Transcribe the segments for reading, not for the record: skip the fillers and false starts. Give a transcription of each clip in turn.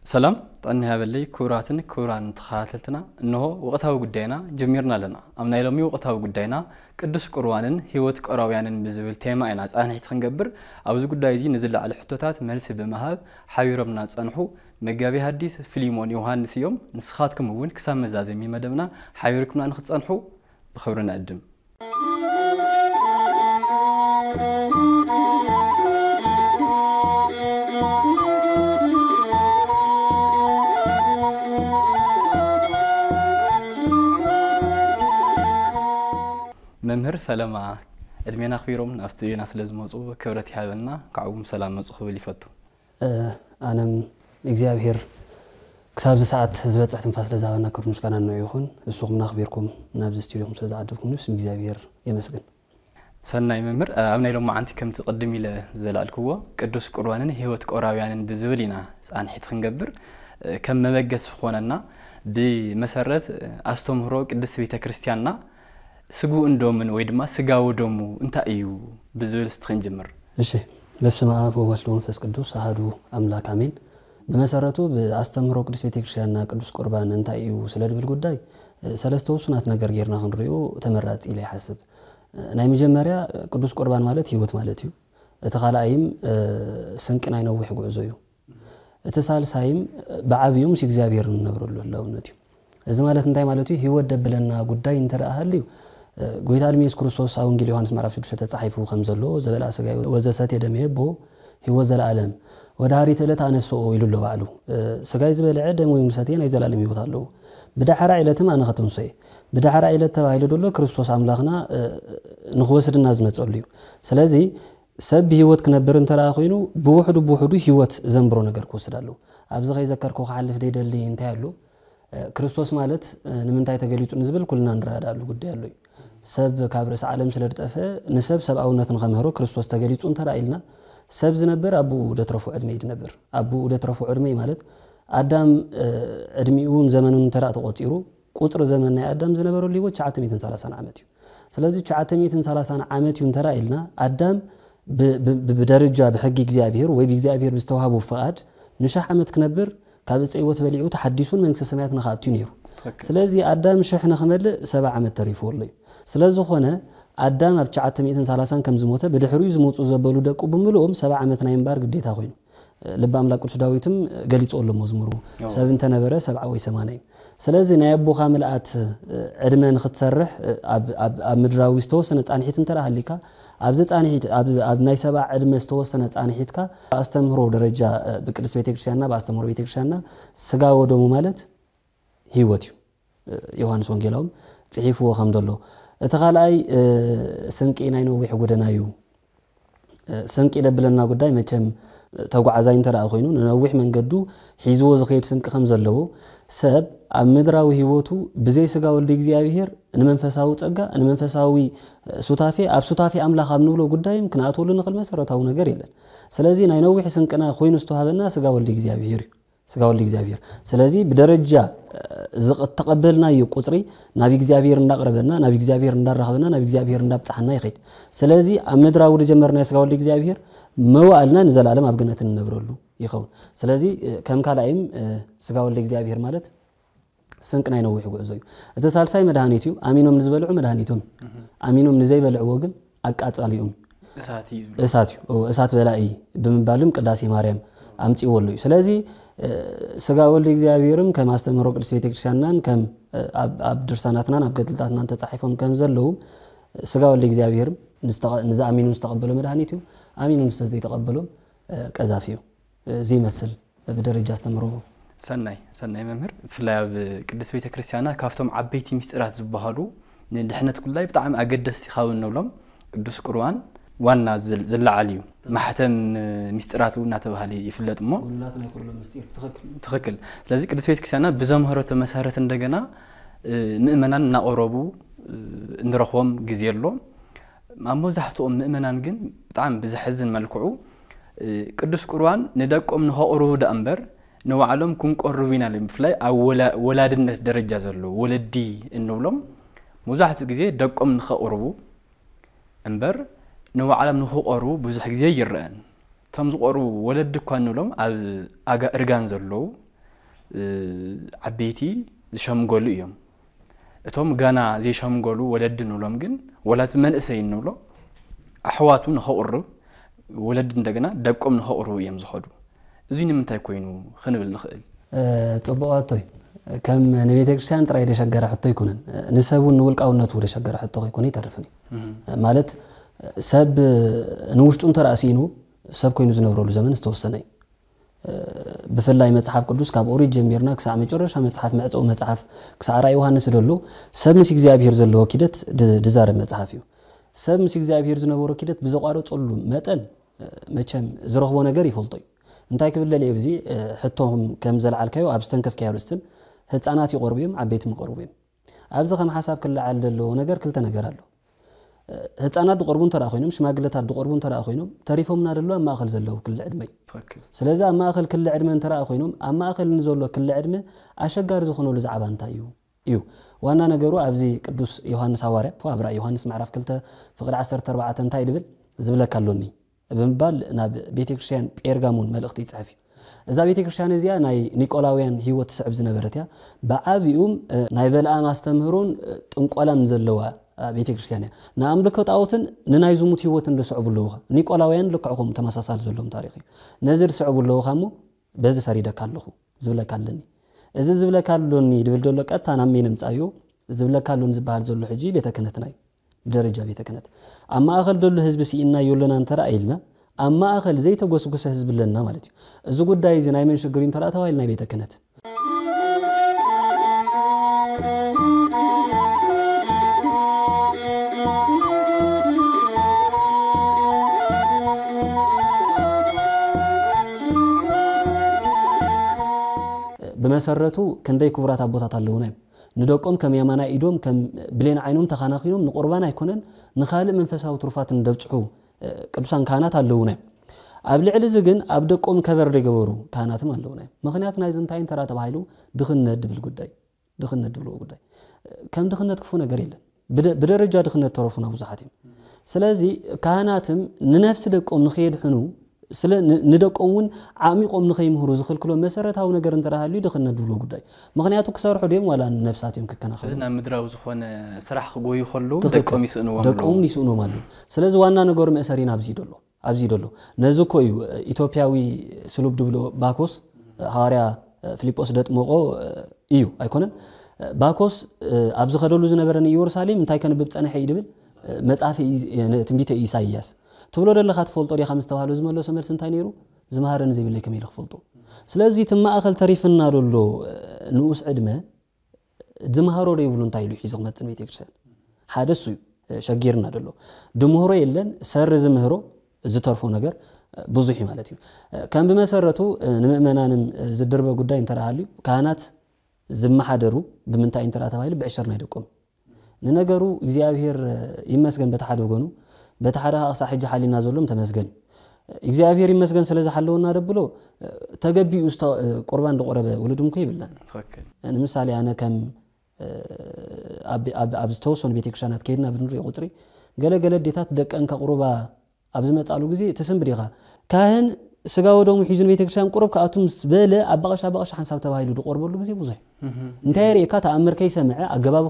سلام طني هابلي كوران تخاتلتنا إنه وقتها وقدينا جميرنا لنا أمنا يلومي وقتها وقدينا قدس قروانن هيوت قراويانن بزبل تيما إناس أنا هيتخنجبر أوز قدايزي نزل على حتوتات ملس بمهاب حيربنا صنحو مجابي حديث فيليمون يوهانس يوم نسخاتكم وين كسام مزازي مي مدبنا حيركمنا نخت صنحو بخبرنا قدم ممهر فلما ادمينا خبيرهم ناسترينا سلازمصو كبرتي حابنا كعوم سلام مصخو ليفتو انا اغزابير كساب ساعات زبصح تنفاس لزابنا كرمس كان انه يكون السوق خبيركم نابز استوديوكم سلازعدكم نفس اغزابير يمسكن سناي ممهر امنا لهم انت كم تقدمي لزلالكوا قدوس قربانن هيوت قراويانن بزبلينا صان حيت خنغبر كم مبغس خوننا بمسرت استمرو قدس بيت كريستياننا سجو اندومن ويدما سجاو دومو انت ايو بزول استخنجمر እሺ በስመ አብ ወወልድ ወመንፈስ ቅዱስ አሐዱ አምላክ አሜን በመሰረቱ በአስተምሮ ቅዱስ ቤተክርስቲያንና ቅዱስ ቁርባን እንታ እዩ ስለድብል ጉዳይ ሰለስተው ሱናት ነገር ጌርና ክንሪዮ ተመራጺ ላይ ሐሰብ ናይ መጀመሪያ ቅዱስ ቁርባን ማለት ህይወት ማለት እዩ እተኻላይም ስንቅናይ ነው ወይ ጉዕዞ እዩ እተሳልሳይም በአብዩም ሲግዚአብሔርን ነብረሉ ለውነት እዩ እዚ ማለት እንታይ ማለት እዩ ህይወት ደብለና ጉዳይ እንተራህልዩ ጎይታ ኢየሱስ ክርስቶስ ወንጌል ዮሐንስ ምዕራፍ 6 ተጻሒፉ ከምዘሎ ዘበላ ስጋይ ወዘሰት የደምየቦ ህይወት ዘላለም ወዳሪት ዕለት አነሶ ይሉሎ ባሉ ስጋይ ዝበልዐ ደም ወይ ንሰቴ ናይ ዘላለም ህይወት አለው በዳሐራ ዕለትም አነ ከተንሰይ በዳሐራ ዕለት ተባይለ ደሎ ክርስቶስ አምላኽና ንخوስድና ዝመጸሉ እዩ ስለዚ ሰብ ህይወት ክነብር እንተራ ኮይኑ በውሕዱ ህይወት ዘንብሮ ነገር ኮስዳሉ ኣብዚ ኸይ ዘከርኩ ኻልፍ ደይደሊ እንታይ ያሉ ክርስቶስ ማለት ንምንታይ ተገሊጹ ንዝብል ኩልና እንራዳሉ ጉዳይ አለው ሰብ ካብረስ ዓለም ስለርጠፈ ንሰብ ሰብአውነትን ከመህሮ ክርስቶስ ተገሊጹ እንተራኢልና ሰብ ዝነበር አቡ ደትረፉ ዕድሜ ይድነበር አቡ ደትረፉ ዕድሜ ማለት አዳም ዕድሜውን ዘመኑን ተራ ተቆጢሩ ቁጥር ዘመን ናይ አዳም ዝነበረው ሊቦች 930 ዓመት እዩ ስለዚህ 930 ዓመት እዩ እንተራኢልና አዳም በደረጃ በሕግ እግዚአብሔር ወይ በእግዚአብሔር በስተዋሃቡ ፍቃድ ንሻህ ዓመት ክነብር ካብ ጽይወት በሊዑ ተሐዲሱን መንግስተ ሰማያት ነኻቱ ነይሩ ስለዚህ አዳም ሸህ ነخመል 7 ዓመት ተሪፎሉ ስለዚህ ሆነ አዳም ኣብ 930 ከም ዝሞተ በድሕሪኡ ዝሞጹ ዘበሉ ደቁ ብምልኦም 7 ዓመት ናይ ምባር ግዴታ ኮይኑ ልብ አምላክ ቅዱስ ዳዊትም ገሊጾሎ መዝሙሩ ሰብን ተነበረ 70 ወይ 80 ስለዚህ ናይ አቦኻ መልአት ዕድመን ክትሰርሕ ኣብ ምድራዊ ዝተወሰነ ጻንሒት እንተራሃሊካ ኣብ ዘጻንሒት ኣብ ናይ 70 ዕድመ ዝተወሰነ ጻንሒትካ አስተምሮ ደረጃ በቅዱስ ቤተክርስቲያንና በአስተምሮ ቤተክርስቲያንና ስጋ ወደሙ ማለት ህይወት እዩ ዮሐንስ ወንጌላውም ጽሒፍዎ ከምደሎ እተኻላይ ስንቂ ናይ ነው ወይ ጎደናዩ ስንቂ ደብለና ጉዳይ መቸም ተጓዓዛይ እንተራ ኮይኑ ነውሕ መንገዱ ሒዝዎ ዝኸይድ ስንቂ ከም ዘለዎ ሰብ ኣብ ምድራዊ ህይወቱ ብዘይ ስጋ ወልድ እግዚአብሔር ንመንፈሳዊ ጸጋ ንመንፈሳዊ ሱታፌ ኣብ ሱታፌ አምላኽ ኣብንብሎ ጉዳይም ክናተሉ ንኽል መሰረታዊ ነገር የለን ስለዚህ ናይ ነውሕ ስንቅና ኮይኑ ዝተዋሃበና ስጋ ወልድ እግዚአብሔር ስጋ ወልድ እግዚአብሔር ስለዚህ በደረጃ ተቀበልና ይቁጥሪ ናብ እግዚአብሔር እንዳቀረበና ናብ እግዚአብሔር እንዳራኸበና ናብ እግዚአብሔር እንዳብጻሕና ይኸይድ ስለዚህ አመድራው ደጀመርና ስጋ ወልድ እግዚአብሔር መዋዕልና ንዘላለም አብገነትን ነብረሉ ይኸውን ስለዚህ ከም ካላይም ስጋ ወልድ እግዚአብሔር ማለት ስንቅናይ ነው ወይ ጉዕዞ እዩ እተሳልሳይ መድኃኒት እዩ አሚኖም ንዝበልዑ መድኃኒቶም አሚኖም ንዘይበልዑ ግን አቃጻሊኦም እሳት በላይ በመባልም ቅዳሴ ማርያም አምጪወሉ ስለዚህ ስጋ ወልድ እግዚአብሔርም ከማስተምሮ ቅዱስ ቤተክርስቲያንናን ከም አብ ድርሳናትናን አብ ገድልታትናን ተጻሒፎም ከም ዘለው ስጋ ወልድ እግዚአብሔርም ንዛ አሚኑን ተቀበለው መድኃኒቱ አሚኑን ስለዚህ ተቀበለው ቀዛፊው እዚ መስል በደረጃ አስተምሮ ሰናይ መምህር ፍላብ ቅዱስ ቤተክርስቲያንና ካፍቶም አበይቲ ሚስጥራት ዝባሃሉ ንድሕነት ኩላይ በጣም አገደስቲ ኻውን ነውሎም ቅዱስ ቁርባን ዋና ዝላዓልዩ ማህተም ሚስጥራቱ እናተባህለ ይፍለጥሞ ጉልላት ናይ ኩሉ ምስጢር ትክክል ስለዚህ ቅዱስ ቤተክርስቲያንና በዘመህረቱ መሰረት እንደገና ምእመናን እናቀረቡ እንረخوም ግዜ ኣሎ ማሞዛህቶም ምእመናን ግን በጣም ብዝሕዝን መልክዑ ቅዱስ ቁርባን ንደቆም ንኸቅርቡ ደአምበር ንዋዕሎም ክንቆርቢና ለምፍላይ ወላድነት ደረጃ ዘሎ ወለዲ እንብሎም ሙዛህቱ ግዜ ደቆም ንኸቅርቡ እንበር نوعلم نخقرو بزح جزء يران تمز قرو ولد كانوا لهم أرجان زلوا عبيتي شمقولو يوم اتوم غانا زي شمقولو ولد نولم ግን ወላት መንእሰይ ንብሎ አሕዋቱ ንኸውሩ ወለድ እንደገና ደቆም ንኸውሩ እዮም ዝኸዱ እዚ ንምንታይ ኮይኑ ክንብል ንኽእል ጥቡቃቶይ ከም ንቤተ ክርስቲያን ጥራይ ደሸገረ ሕቶ ይኩነን ንሰቡን ንውልቃውነቱ ደሸገረ ሕቶ ይኩን ይተርፍኒ ማለት ሰብ ንውሽጡን ተራሲኑ ሰብ ኮይኑ ዝነብረሉ ዘመን ዝተወሰነይ بفلاي مصحف قدوس كاب اوريج جميرنا كساع مجرش مصحف معصو مصحف كساع راي يوحنس دلو سب مس እግዚአብሔር ዘሎ ኪደት ድዛረ መጽሐፍ እዩ ሰብ مس እግዚአብሔር ዝነበሮ ኪደት ብዘቋሮ ጾሉ መጠን መቸም ዝረኽቦ ነገር ይፈልጦይ እንታይ ክብል ለብዚ ሕቶም ከም ዘልዓልካዮ ኣብስተንከፍ ካያሉስትን ህፃናት ይቆርብዮም ዓበይትም ይቆርብዮም ኣብዚ ከም ሐሳብ ክልዓል ዘሎ ነገር ክልተ ነገር ኣሎ ህፃናት ድቆርቡን ተራኺኖም ሽማግለታት ድቆርቡን ተራኺኖም ተሪፎምና ደሎ ማእኸል ዘለው ክል ዕድመይ ስለዚህ ማእኸል ክል ዕድመን ተራኺኖም ማእኸል ንዘሎ ክል ዕድመ አሸጋሪ ዝኾነሉ ዛዕባ እንታይ እዩ ዋና ነገሩ ኣብዚ ቅዱስ ዮሐንስ ሐዋርያ ፈብራ ዮሐንስ ማዕራፍ 2 ፍቅድ 14 እንታይ ድብል ዝብለካሎኒ በመባል ናብ ቤተክርስቲያን ጴርጋሞን መልእክት ይጽሕፍ እዛ ቤተክርስቲያን እዚያ ናይ ኒቆላውያን ህይወት ስዕብ ዝነበረትያ በዓቢኡም ናይ በልዓም አስተምህሮን ጥንቆላም ዘለዋ ቤተክርስቲያን ናምልኮ ጣዖትን ንናይ ዝሙት ህይወት እንደስዕብሉዋ ኒቆላውያን ልክዕኩም ተመሳሳል ዘሎም ታሪኽ ነዝር ስዕብሉዋሞ በዚ ፈሪደካለኹ ዝብለካለኒ እዚ ዝብለካሎኒ ድብል ደሎ ቀጥታ ናሜንም ጻዩ ዝብለካሎን ዝበሃል ዘሎ ሕጂ ቤተ ክህነትናይ ደረጃ ቤተ ክህነት አማ አኸል ደሎ ህዝብ ሲኢና ይወለና እንተራ አይልና አማ አኸል ዘይተጎስጎሰ ህዝብ ለና ማለት እዩ እዚ ጉዳይ እዚ ናይ መን ሽግሪን ተራ ተዋይልና ቤተ ክህነት በመሰረቱ ከንደይ ክብራት አቦታት አለውና ንደቆም ከም ያማና ኢዶም ከም ብሌን አይኖም ተኻናኺኖም ንቁርባን አይኮነን ንኻልእ መንፈሳዊ ትሩፋት እንደብጽሑ ቅዱሳን ካህናት አለውና ኣብ ልዕሊ እዚ ግን ኣብ ደቆም ከበር ደገበሩ ካህናትም አለውና ምክንያት ናይ ዝንታይን ተራ ተባሂሉ ድኽነት ድብል ጉዳይ ድኽነት ድብል ጉዳይ ከም ድኽነት ክፉ ነገር የለን በደረጃ ድኽነት ተረፉና ብዙሓት ስለዚህ ካህናትም ንነፍስ ደቆም ንኸይድሕኑ ስለ ንደቆሙን ዓሚቆም ንኸይምህሩ ዝኽልክሎ መሰረታዊ ነገር እንተራሃሉ ድኽነት ድብሎ ጉዳይ ምክንያቱ ክሰርሑ ደም ዋላ ነፍሳትዮም ክከናኸሉ እዝና ምድራው ዝኾነ ስራሕ ክጎዩ ኸሉ ደቆም ይስኡኖም አሉ ስለዚህ ዋና ነገሩ መሰሪና ኣብዚ ደሎ ነዝኮ እዩ ኢትዮጵያዊ ስሉብ ድብሎ ባኮስ ሐዋርያ ፊልጶስ ደጥሞቆ እዩ አይኮነን ባኮስ ኣብዚ ኸደሉ ዝነበረን ኢየሩሳሌም እንታይ ከንብብ ጸንሐ ይድብል መጽሐፍ ትንቢተ ኢሳይያስ ትብሎ ደለኻ ትፈልጦ ዲኻ ምስተባሃሉ ዝመለሶ መልስ እንታይ ነይሩ ዝማሃረን ዘይብለይ ከመይ ልኽፈልጦ ስለዚህ ትማእኸል ተሪፍና ደሎ ንኡስ ዕድመ ዝማሃሮ ደይብሉ እንታይ ኢሉ ሒዙ ክመጽን ቤተክርስቲያን ሓደሱ ሸጊርና ደሎ ድምህሮ የለን ሰር ዝምህሮ ዝተርፎ ነገር ብዙሕ ማለት እዩ ከም በመሰረቱ ንምእመናንም ዝድርበ ጉዳይ እንተራሃልዩ ካህናት ዝመሓደሩ ብምንታይ እንተራ ተባሂሉ ብዕሸርና ይደቆም ንነገሩ እግዚአብሔር ይመስገን በተሓደ ወገኑ በተሓዳ ኣቕሳ ሕጂ ሓሊና ዘሎም ተመስገን እግዚአብሔር ይመስገን ስለዚ ሓለውና ደብሎ ተገቢኡ ቁርባን ደቆረበ ወለዱም ከይብላን ንምሳሌ ኣነ ከም ኣብ ዝተወሰኑ ቤተክርስቲያናት ከይድና ብንሪኦ ቁፅሪ ገለገለ ዴታት ደቀን ከቁርባ ኣብ ዝመጻሉ ግዜ ተሰንብድ ኢኻ ካህን ስጋ ወደሙ ሒዙን ቤተክርስቲያን ቁርብ ካኣቱም ዝበለ ኣባቐሻ ሓንሳብ ተባሂሉ ድቆርበሉ ግዜ ብዙሕ እንታይ ርኢካ ተኣምር ከይሰምዐ ኣገባቡ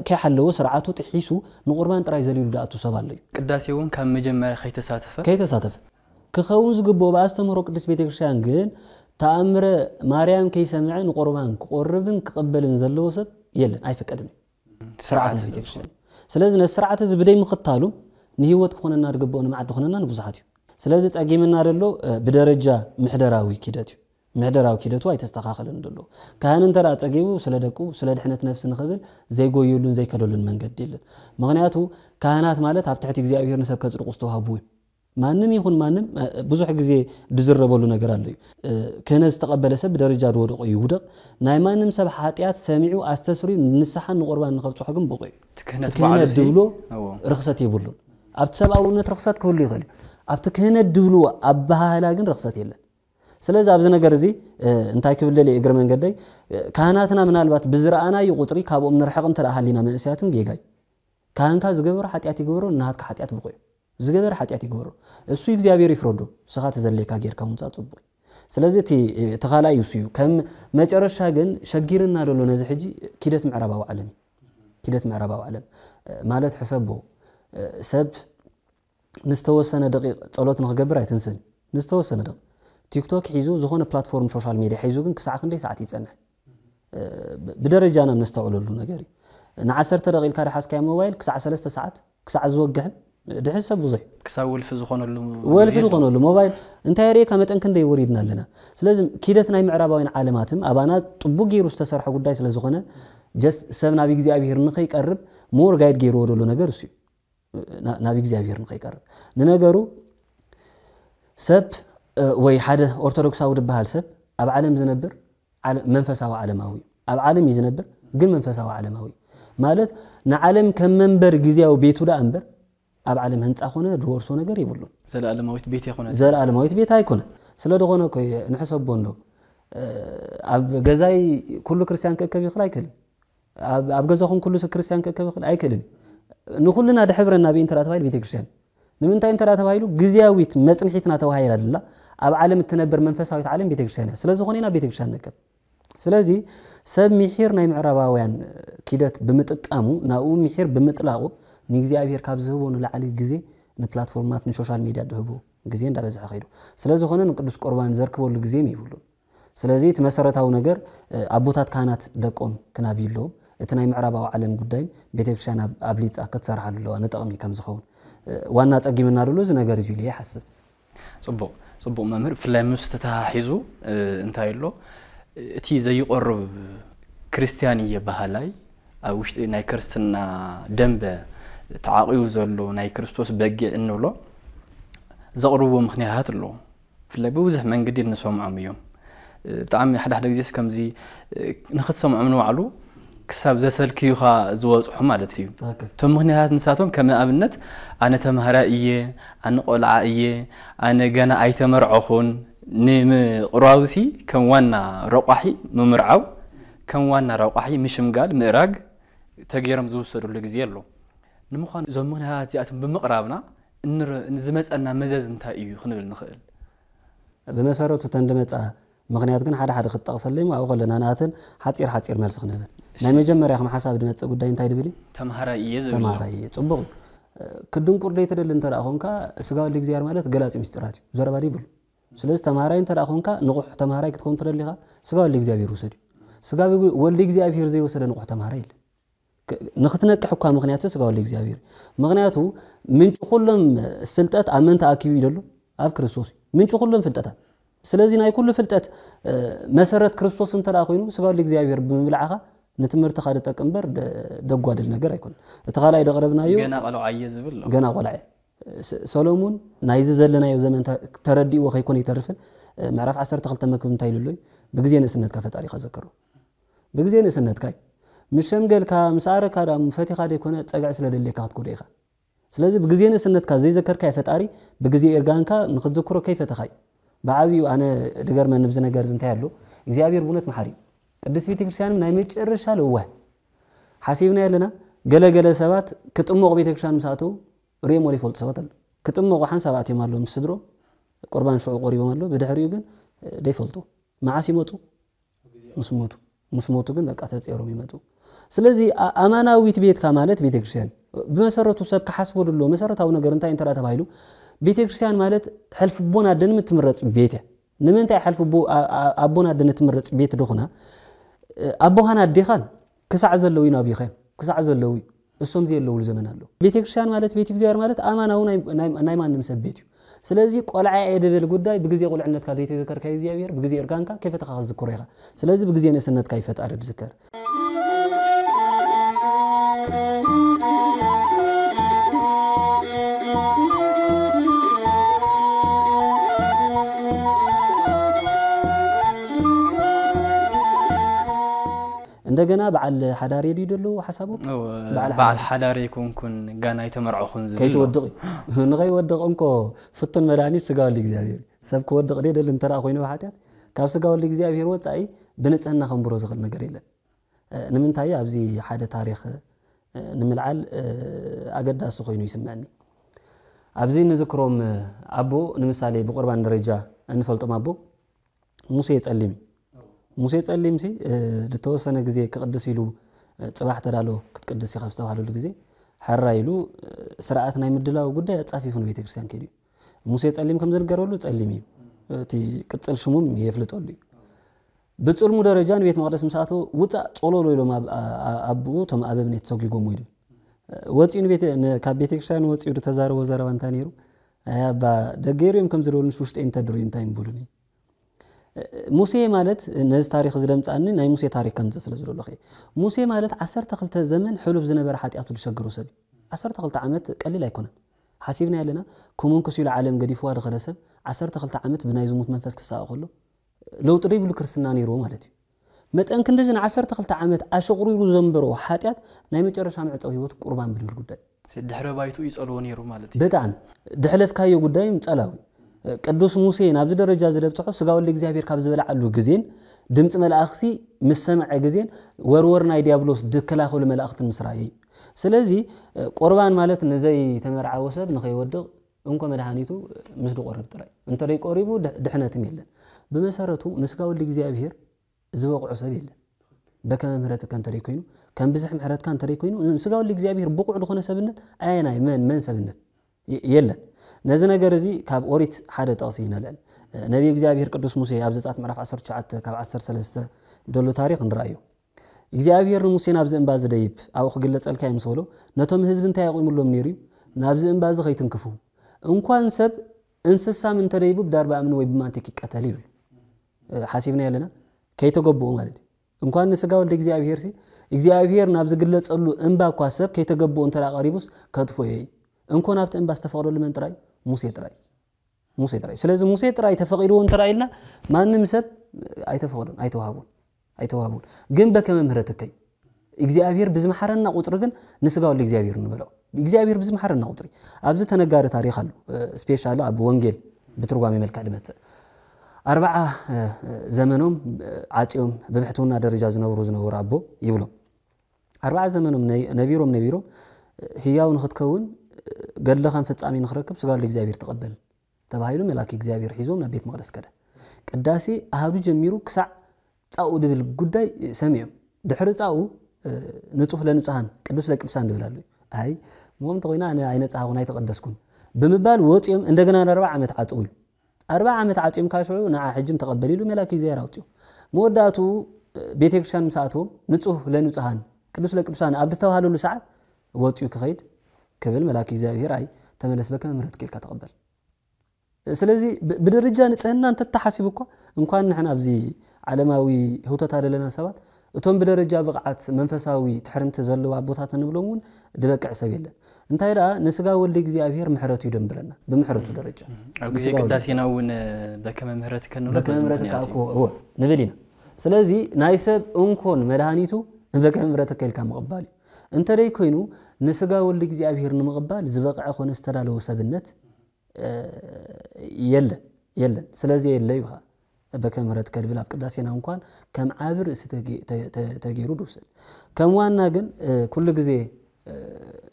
ከይሓለወ ስርዓቱ ጥሒሱ ንቁርባን ጥራይ ዘሊሉ ዳኣቱ ሰብ ኣሎ ቅዳሴ እውን ካብ መጀመርያ ከይተሳተፈ ክኸውን ዝግብኦ በኣስተምህሮ ቅዱስ ቤተክርስቲያን ግን ተኣምረ ማርያም ከይሰምዐ ንቁርባን ክቆርብን ክቕበልን ዘለዎ ሰብ የለን ኣይፈቀድን ስርዓት ቤተክርስቲያን ስለዚህ ነስርዓት እዚ ብደይ ምኽታሉ ንህይወት ክኾነና ድግብኦ ንማዓድ ክኾነና ንብዙሓት እዩ ስለዚህ ጸጊምና ደሎ በደረጃ ምሕደራዊ ኪደት እዩ ምሕደራዊ ኪደቱ ኣይተስተኻኸለን ደሎ ካህን እንተራ ጸጊቡ ስለ ደቁ ስለ ድሕነት ነፍስ ንኽብል ዘይጎየሉን ዘይከደሉን መንገዲ የለን ምክንያቱ ካህናት ማለት ኣብ ትሕቲ እግዚአብሔር ንሰብ ከጽድቁ ዝተዋህቡ ማንም ይኹን ማንም ብዙሕ ግዜ ድዝረበሉ ነገር ኣሎ እዩ ክህነት ዝተቐበለ ሰብ በደረጃ ድወድቆ ይውደቕ ናይ ማንም ሰብ ሓጢያት ሰሚዑ ኣስተስሪዩ ንስሓን ንቁርባን ንኸብጽሖ ግን ብቑዕ ክህነት ድብሎ ርኽሰት ይብሉን ኣብቲ ሰብኣውነት ርኽሰት ክህሉ ይኽእል ኣብቲ ክህነት ድብሉ ኣባሃላ ግን ርኽሰት የለን ስለዚህ ኣብዚ ነገር እዚ እንታይ ክብል ለለ እግረ መንገደይ ካህናትና ምናልባት ብዝረኣናዩ ቁፅሪ ካብኦም ንርሕቕ እንተራ ሃሊና መንእስያትም ጌጋይ ካህንካ ዝገበሮ ሓጢያት ይግበሮ ናሃትካ ሓጢያት ብቑዕ ዝገበረ ሓጢያት ይግበሮ እሱ እግዚአብሔር ይፍረዶ ስኻ ተዘለይካ ጌርካ ምምጻእ ጽቡቕ ስለዚህ ተኻላይ ይስዩ ከም መጨረሻ ግን ሸጊርና ደሎ ነዚ ሕጂ ኪደት ምዕራባዊ ዓለም ማለት ሕሰቦ ሰብ ንስተወሰነ ደቂቕ ጸሎት ንኽገብር ኣይትንስን ንስተወሰነ ደቂቕ ቲክቶክ ሒዙ ዝኾነ ፕላትፎርም ሶሻል ሚዲያ ሒዙ ግን ክሳዕ ክንደይ ሰዓት ይጸንሕ ብደረጃና ንስተውዕለሉ ነገር እዩ ን10 ደቂቕ ኢልካ ድሓስካዮ ሞባይል ክሳዕ 3 ሰዓት ክሳዕ ዝወግሕ ድሕስ ሰብ ብዙሕ ክሳብ ወልፊ ዝኾነሉ ሞባይል እንታይ ርኤካ መጠን ክንደይ ወሪድና ኣለና ስለዚ ኪደት ናይ ምዕራባውያን ዓለማትም ኣባና ጥቡቅ ገይሩ ዝተሰርሐ ጉዳይ ስለ ዝኾነ ሰብ ናብ እግዚኣብሔር ንኸይቀርብ ሞር ጋይድ ገይርዎ ደሎ ነገር እሱ ናብ እግዚኣብሔር ንኸይቀርብ ንነገሩ ሰብ ወይ ሓደ ኦርቶዶክሳዊ ድበሃል ሰብ ኣብ ዓለም ዝነብር መንፈሳዊ ዓለማዊ ኣብ ዓለም እዩ ዝነብር ግን መንፈሳዊ ዓለማዊ ማለት ንዓለም ከም መንበር ግዚያዊ ቤቱ ዳ እንበር ኣብ ዓለም ህንፃ ኾነ ድወርሶ ነገር ይብሉ ዘለዓለማዊት ቤት ኣይኮነ ስለ ደኾነ ኮይ ንሕሰቦ እንዶ ኣብ ገዛይ ኩሉ ክርስቲያን ክእከብ ይኽእል ኣይክእልን ኣብ ገዛኹም ኩሉ ክርስቲያን ክእከብ ይኽእል ኣይክእልን ንኹልና ድሕብረና ብእንተ ተባሂሉ ቤተክርስትያን ንምንታይ እንተ ተባሂሉ ግዚያዊት መጽንሒትና ተባሂላ ደላ ኣብ ዓለም እትነብር መንፈሳዊት ዓለም ቤተክርስትያን እያ ስለዝኾነ ኢና ቤተክርስትያን ንከብ ስለዚ ሰብ ሚሒር ናይ ምዕራባውያን ኪደት ብምጥቃሙ ናኡ ሚሒር ብምጥላቁ ንእግዚአብሔር ካብ ዝህቦ ንላዕሊ ግዜ ንፕላትፎርማት ንሶሻል ሚዲያ ድህቦ ግዜ እንዳበዝሐ ኸይዱ ስለዝኾነ ንቅዱስ ቁርባን ዘርክበሉ ግዜ ይብሉ ስለዚ እቲ መሰረታዊ ነገር ኣቦታት ካህናት ደቆም ክናብይሎም እቲ ናይ ምዕራባዊ ዓለም ጉዳይ ቤተክርስትያን ኣብ ሊፃ ክትሰርሓሉ ኣለዋ ንጠቕሚ ከም ዝኸውን ዋና ፀጊምና ደሎ እዚ ነገር እዩ ኢለ ይሓስብ ጽቡቕ መምህር ፍላይ ምስ ተታሒዙ እንታይ ኣሎ እቲ ዘይቆርብ ክርስቲያንየ ባህላይ ኣብ ውሽጢ ናይ ክርስትና ደንበ ተዓቂቡ ዘሎ ናይ ክርስቶስ በጊዕ እንብሎ ዘቕርብዎ ምኽንያት ኣሎ ፍላይ ብብዙሕ መንገዲ ንሰምዖም እዮም ብጣዕሚ ሓደ ግዜስ ከምዚ ንኽትሰምዖም ንባዕሉ ክሳብ ዘሰልክዩኻ ዝወፅሑ ማለት እዩ እቶም ምኽንያት ንሳቶም ከም ንኣብነት ኣነ ተምሃራ እየ ኣነ ቆልዓ እየ ኣነ ገና ኣይተመርዖኹን ንምቕራውሲ ከም ዋና ረቋሒ ምምርዓው ከም ዋና ረቋሒ ምሽምጋል ምእራግ ተገይሮም ዝውሰዱሉ ግዜ ኣሎ ንምዃኑ እዞም ምኽንያት እዚኣቶም ብምቕራብና ዝመፀና መዘዝ እንታይ እዩ ክንብል ንኽእል ብመሰረቱ ተንድመፃ ምኽንያት ግን ሓደ ክትጠቕሰለይ ኣብኡ ከለና ንኣተን ሓፂር መልሲ ክንብል ናይ መጀመርያ ከም ሓሳብ ድመፅእ ጉዳይ እንታይ ድብል ተምሃራ እየ ዝብል ተምሃራ እየ ጽቡቕ ክድንቁር ደይ ትደሊ እንተደኣ ኾንካ ስጋዊ እግዚኣብሔር ማለት ገላፂ ምስጢራት እዩ ዘረባ ይብሉ ስለዚ ተምሃራይ እንተደኣ ኾንካ ንቑሕ ተምሃራይ ክትኮን ትደሊኻ ስጋዊ እግዚኣብሔር ውሰድ እዩ ስጋዊ ወልዲ እግዚኣብሔር ዘይወሰደ ንቑሕ ተምሃራይ የለ ንኽትነቅሕ እኳ ምኽንያቱ ስጋዊ እግዚኣብሔር ምኽንያቱ ምንጭ ኩሎም ፍልጠት ኣብ መን ተኣኪቡ እዩ ደሎ ኣብ ክርስቶስ ምንጭ ኩሎም ፍልጠታት ስለዚ ናይ ኩሉ ፍልጠት መሰረት ክርስቶስ እንተደኣ ኮይኑ ስጋዊ እግዚኣብሔር ብምብላዕኻ ንትምህርትኻ ድጠቅም በር ደጓድል ነገር ኣይኮን እቲ ካልኣይ ደቕረብናዮ ገና ቆልዓ ሰሎሞን ናይዚ ዘለናዮ ዘመን ተረዲእዎ ከይኮነ ይተርፍን ምዕራፍ 12 መክብብ እንታይ ኢሉሎይ ብግዜ ንእስነትካ ፈጣሪኻ ዘከሮ ብግዜ ንእስነትካ ምስ ሸምገልካ ምስ ኣረካ ፈቲኻ ደይኮነ ፀግዕ ስለደልየካ ክትጎደ ኢኻ ስለዚ ብግዜ ንእስነትካ ዘይዘከርካ ፈጣሪ ብግዜ ኤርጋንካ ንኽትዘክሮ ከይፈተኻ እዩ ብዓብዩ ኣነ ድገርመኒ ብዚ ነገር እንታይ ኣሎ እግዚኣብሔር ብእውነት መሓሪ ቅድስት ቤተክርስትያንም ናይ መጨረሻ ልዋህ ሓሲብና ያለና ገለገለ ሰባት ክጥምቕ ቤተክርስትያን ምስኣተው ርኤሞ ዘይፈልጡ ሰባት ኣሎ ክጥምቑ ሓን ሰባት እዮም ኣሎ ምስ ስድሮ ቁርባን ሽዑ ቆሪቦም ኣሎ ብድሕሪኡ ግን ደይፈልጡ መዓስ ይመፁ ምስ ሞቱ ግን በቃ ተፀሮም ይመጡ ስለዚ ኣማናዊት ቤትካ ማለት ቤተክርስትያን ብመሰረቱ ሰብ ክሓስቦ ደሎ መሰረታዊ ነገር እንታይ እንተዳ ተባሂሉ ቤተክርስትያን ማለት ሕልፍ ቦና ደን ምትምረፅ ቤት እያ ንምንታይ ሕልፍ ኣቦና ደን ትምረፅ ቤት ድኹና ኣቦኻና ኣዴኻን ክሳዕ ዘለዊ ናብይኸ ክሳዕ ዘለዊ እሶም ዘየለውሉ ዘመን ኣሎ ቤተክርስትያን ማለት ቤት እግዚኣብሔር ማለት ኣማናዊ ናይ ማንም ሰብ ቤት እዩ ስለዚ ቆልዓ የድብል ጉዳይ ብግዜ ቁልዕነትካ ዘይተዘከርካ እግዚኣብሔር ብግዜ እርጋንካ ከይፈተኻ ክዝክሮ ኢኻ ስለዚ ብግዜ ንእስነትካ ይፈጣሪ ድዝከር እንደገና በዓል ሓዳር የድዩ ደሎ ሓሳቡ በዓል ሓዳር ይኩንኩን ጋና ይተመርዖኹን ዝብል ከይትወድቕ ንኸይወድቕ እንኮ ፍቱን መድሃኒት ስጋዊ እግዚኣብሔር ሰብ ክወድቕ ደል እንተደኣ ኮይኑ ብሓትያት ካብ ስጋዊ እግዚኣብሔር ወፃኢ ብንፅህና ከንብሮ ዝኽእል ነገር የለን ንምንታይ ኣብዚ ሓደ ታሪክ ንምልዓል ኣገዳሲ ኮይኑ ይስምዐኒ ኣብዚ ንዝክሮም ኣቦ ንምሳሌ ብቁርባን ደረጃ እንፈልጦም ኣቦ موسى يصلم سي لتوسن غزي كقدس يلو صباح تدالو كتقدس يخاف تبالو غزي حرا يلو سرعات ناي مدلاو غداي صافيفون بيت كريستيان كيدي موسى يصلم كم زنغرولو صلمي تي قصل شموم يفلطولي بصلمو درجان بيت مقدس مساتو وطا صولولو يلو ابو تم اببني تسوغي غومو يدي وطين بيت كابيت كريستيان وطيو تزارو زربان تانيرو با دغيريم كم زلولن شوشت انت درو انت يمبولني موسى مالت نز تاريخ زدمصاني ناي موسى تاريخ كم زسلزلو لخي موسى مالت 12 زمن حلف زنبر حاتياتو دشغرو سبي 12 عامت قليل ايكونن حسيبنا يلنا كومون كسو العالم قديفوا دخلسب 12 عامت بناي زموت منفس كساقلو لو طريب الكرسنا نيرو مالتي متن كندزن 12 عامت اشغرو يرو زنبرو حاتيات ناي مጨረሻ معصو هيوت قربان بدل غداي سدحره بايتو يصلو نيرو مالتي بتان دحلف كايو غدايم صلاو قدوس موسى نابز درجه زلبصحو سغاو لእግዚአብሔር ካብ ዝበላዓሉ ግዜን ድምጽ መላእክቲ ምስሰማዕ ግዜን ወርወርናይ ዲያብሎስ ድከላኸሉ መላእክት ምስራይ ስለዚ ቁርባን ማለት ነዘይ ተመርዓው ሰብ ንኸይወድቕ እንኳ መድሃኒቱ ምስዱ ቆርብ ጥራይ እንተ ደይ ቆሪቡ ድሕነትም የለን በመሰረቱ ንስጋው ለእግዚአብሔር ዝበቕዑ ሰብ የለን በከመ ምህረት ከንተሪ ኮይኑ ከም ብዝሕ ምህረት ከንተሪ ኮይኑ ንስጋው ለእግዚአብሔር ብቁዕ ድኾነ ሰብነት አያናይ መን ሰብነት የለን ነዚ ነገር እዚ ካብ ኦሪት ሓደ ጠቕሲና ለል ነብይ እግዚአብሔር ቅዱስ ሙሴ ኣብ ዘጻት ምዕራፍ 19 ካብ 13 ደሎ ታሪኽ እንራዩ እግዚአብሔር ሙሴ ናብ ዘእምባ ዝደይብ ኣብ ክግለጸልካ ይምስሎ ነቶም ህዝብ እንታይ ያቆይሙሎም ነይሩ ናብ ዘእምባ ዝኸይትንክፉ እንኳን ሰብ እንስሳም እንተደይቡ ብዳርባ እምን ወይ ብማንቲክ ይቀተል ይብል ሓሲብና ያለና ከይተገበኡ ማለት እንኳን ንስጋ ወልደ እግዚአብሔር ሲ እግዚአብሔር ናብ ዝግለጸሉ እንባ ኳ ሰብ ከይተገበኡ እንተራቀሪቡስ ከጥፎ ይይ እንኳን ኣብተ እንባ ዝተፈቀደሉ መን ጥራይ ሙሴ ጥራይ ስለዚህ ሙሴ ጥራይ ተፈቂድዎ እንተራይልና ማንም ሰብ አይተፈቀደን አይተዋቡን ግን በከመ ምህረትከይ እግዚአብሔር ብዝመሐረና ቁጥር ግን ንስጋው ለእግዚአብሔር እንበለው እግዚአብሔር ብዝመሐረና ቁጥር ኣብዚ ተነጋረ ታሪኽ አሉ ስፔሻሊ ኣብ ወንጌል በትርጓሜ መልክዕ ድመጽ 40 ዘመኖም ዓጢዮም በብሕትውና ደረጃ ዝነብሩ አቦ ይብሎም 40 ዘመኖም ነቢሮም ህያው ንኽትከውን ገድለኻን ፍጻሜ ንኽረክብ ስጋው ለእግዚአብሔር ተቀበል ተባሂሉ መላክ እግዚአብሔር ሒዞም ናብ ቤት መቅደስ ከደ ቅዳሴ አሃዱ ጀሚሩ ክሳዕ ጻኡ ድብል ጉዳይ ሰሚዑ ድሕሪ ጻኡ ንጹህ ለንጹሃን ቅዱስ ለቅዱሳን ድብላሉ አይ ሞም ተቆይና እኔ አይነጻሁን አይተቀደስኩን በመባል ወጪም እንደገና 40 ዓመት ዓጥው 40 ዓመት ዓጥም ካሽዑ ንዓ ሕጅም ተቀበሊሉ መላክ እግዚአብሔር አውጪው መወዳቱ ቤተክርስቲያን ምሳአቶም ንጹህ ለንጹሃን ቅዱስ ለቅዱሳን አብድ ተዋሃሉሉ ሰዓት ወጪው ከኸይድ كبل ملاك እግዚአብሔር አይ ተመለስ በከመ ምህረት ከልካ ተቀበል ስለዚህ በደረጃ ንጽህና እንተ ተሐሲብ እኮ እንኳን ንሕና ኣብዚ ዓለማዊ ህውተት አደለና ሰባት እቶም በደረጃ በቅዓት መንፈሳዊ ትሕርምት ዘለው አቦታት እንብሎምን ድበቅዕ ሰብ የለን እንታይ ዳ ንስጋ ወልደ እግዚአብሔር ምህረቱ ይደምብረና በምህረቱ ደረጃ ኣብዚ ቅዳሴናውን በከመ ምህረት ከነው በከመ ምህረት ካኮ ንበሊና ስለዚህ ናይ ሰብ እንኮን መድሃኒቱ በከመ ምህረት ከልካ መቀበል እንተ ደይ ኮይኑ ንስጋ ወልደ እግዚአብሔር ንምቅባል ዝበቅዕ ኾነ ዝተዳለው ሰብነት የለን ስለዚህ የለይ ይኻ በከመ ምህረት ከልብል ኣብ ቅዳሴና እንኳን ከም ዓብር ተገይሩ ድውሰል ከም ዋና ግን ኩሉ ግዜ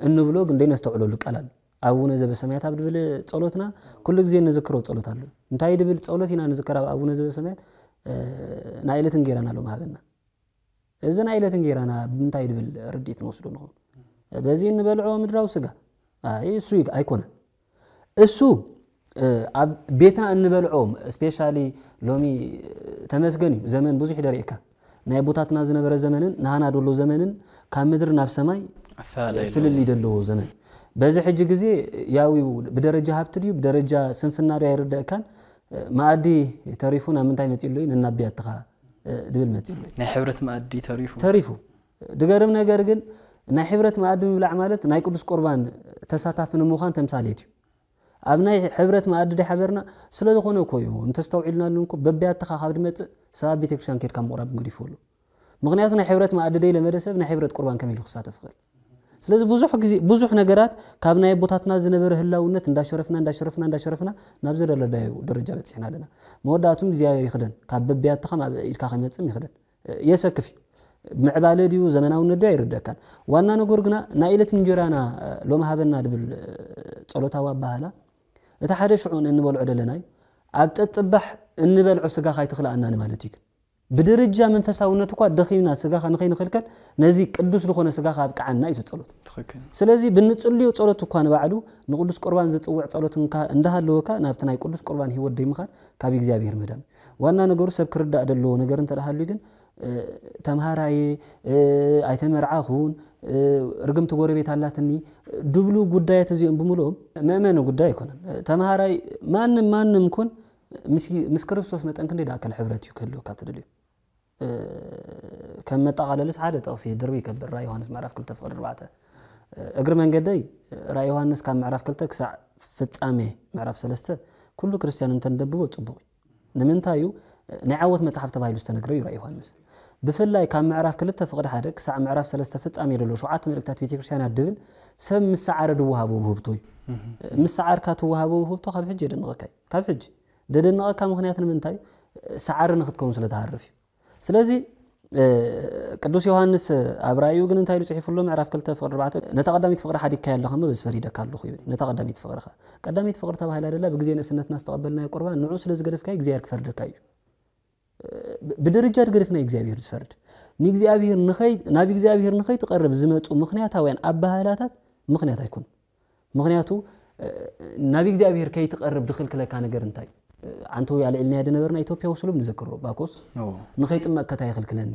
እንብሎ ግን እንደነስተውዕሉ ቃላል አቡነ ዘበሰማያት ኣብ ድብል ጸሎትና ኩሉ ግዜ ንዝክሮ ጸሎት አለ እንታይ ድብል ጸሎትና ንዝክራ አቡነ ዘበሰማያት ናይለትን ጌራና ለው ማህበና እዘን አይለትን ጌራና እንታይ ድብል ርዲት ንወስዶ ነው በዚህ እንበልዖ ምድራው ስጋ አይ እሱ አይኮነ እሱ ኣብ ቤትና እንበልዖም ስፔሻሊ ሎሚ ተመስገን ዘመን ብዙ ይደረይካ ናይ ቦታትና ዝነበረ ዘመንን ናሃና ደሎ ዘመንን ካብ ምድር ናብ ሰማይ ፍልል ይደለው ዘመን በዚህ ሕጅ ግዜ ያዊው በደረጃ ሀብት ዲዩ በደረጃ ስንፍና ዲያ ይረዳካን ማዲ ተሪፉና ምንታይ መጽይሎይ ንናብያትኻ ድብል መጽይሎይ ናይ ሕብረት ማዲ ተሪፉ ድገርም ነገር ግን ናይ ሕብረት ማዲ ምብላዕ ማለት ናይ ቅዱስ ቁርባን ተሳታፍን ምዃን ተምሳሌት እዩ ኣብ ናይ ሕብረት ማዲ ድሓበርና ስለዝኾነ ኮይኑ እንተስተውዒልናሉ እንኮ በብያትኻ ካብ ድመጽእ ሰብ ቤተክርስቲያን ከድካ ምቕራብ እንግዲፈሉ ምክንያቱ ናይ ሕብረት ማዲ ደይ ለመደሰብ ናይ ሕብረት ቁርባን ከመይ ኢሉ ክሳተፍ ይኽእል ስለዚህ ብዙሕ ነገራት ካብ ናይ ቦታትና ዝነበረ ህላውነት እንዳሸረፍና ናብ ዘለለዳዩ ደረጃ በጽሕና ኣለና መወዳቱም እግዚአብሔር ይኽደን ካብ በብያትኻ ናብ ኢድካ ከመጽም ይኽደን የሰክፍ ምዕባለ ዲዩ ዘመናውነት ዲዩ ይርዳካን ዋና ነገር ግና ናይ ኢለት እንጀራና ሎማሃበና ድብል ጸሎታዋ ባህላ እታ ሓደ ሽዑን እንበልዑ ደለናይ ኣብ ጠጥባሕ እንበልዑ ስጋኻ ይትኽላአና ማለት እዩ بدرجة من فساونة قد دخينا سجاخ نخين خلكن نزي قدوس لخونه سجاخ بقعنا يتصلت سلازي بنتصلي وتصلت كان بعلو نقدس قربان زتصوع صلوت اندها لوكا نابتناي قدوس قربان هيود ديمخان كابي እግዚአብሔር مدام وانا نغور سب كردا ادلو ነገር እንተ ዳሃሉ ግን ተማሃራይ አይተመርዓኹን ርግምት ጎረቤት አላትኒ ድብሉ ጉዳይ ተዚም በሙሉም ማመን ጉዳይ ይኮን ተማሃራይ ማንም ኩን ምስ ክርስቶስ መጠን ክንደ ዳከል ሕብረት ይከሎ ካትደልዩ كم تقاللس عادة تقصي دربي كبر رأي يوحنس معرف كل تفقد ربعته أقرب من قدي رأي يوحنس كان معرف كل تكسع فتامه معرف سلسته كل كريستيان انت ندبوه تصبوي نمن تايو نعوض متحف تبايلو استنقري رأي يوحنس بفلاي كان معرف كل تفقد حدك ساعة معرف سلسته فتامه لو شعات ملكتات بيتي كريستيان الدبل سم مسعر دوهابو وهبطوي مسعر كاتو وهابو وهبطو خاب حجي دنقكاي كاب حجي ددنقا كان مخنيات من تاي سعر نخدكم سلتعرفي سلازي قدوس يوحنس ابرايو ግን እንታይ ልጽፍ ሁሉ ምዕራፍ 2 ፍቅር 4 ነተቀዳሚት ፍቅር ሐዲክ ካያለ ኸም በስ ፈሪዳ ካሉ ኸይብ ነተቀዳሚት ፍቅር ቀዳሚት ፍቅር ተባህል አይደለ በጊዜ ነስነትና አስተቀበልና ይቆርባን ንዑ ስለዚህ ገደፍካይ እግዚአብሔር ክፈርድካዩ በደረጃ ገደፍና እግዚአብሔር ዝፈርድ ንእግዚአብሔር ንኸይ ናብ እግዚአብሔር ንኸይ ተቀርብ ዝመጡ ምክንያታውያን አባህላታት ምክንያት አይኩን ምክንያቱ ናብ እግዚአብሔር ከይ ተቀርብ ድኽልክለካ ነገር እንታይ አንተ ያለልኛ ያደነበርና ኢትዮጵያ ወስሉም ንዘክሮ ባኮስ ንኸይጥ መከታ ይخلክለኒ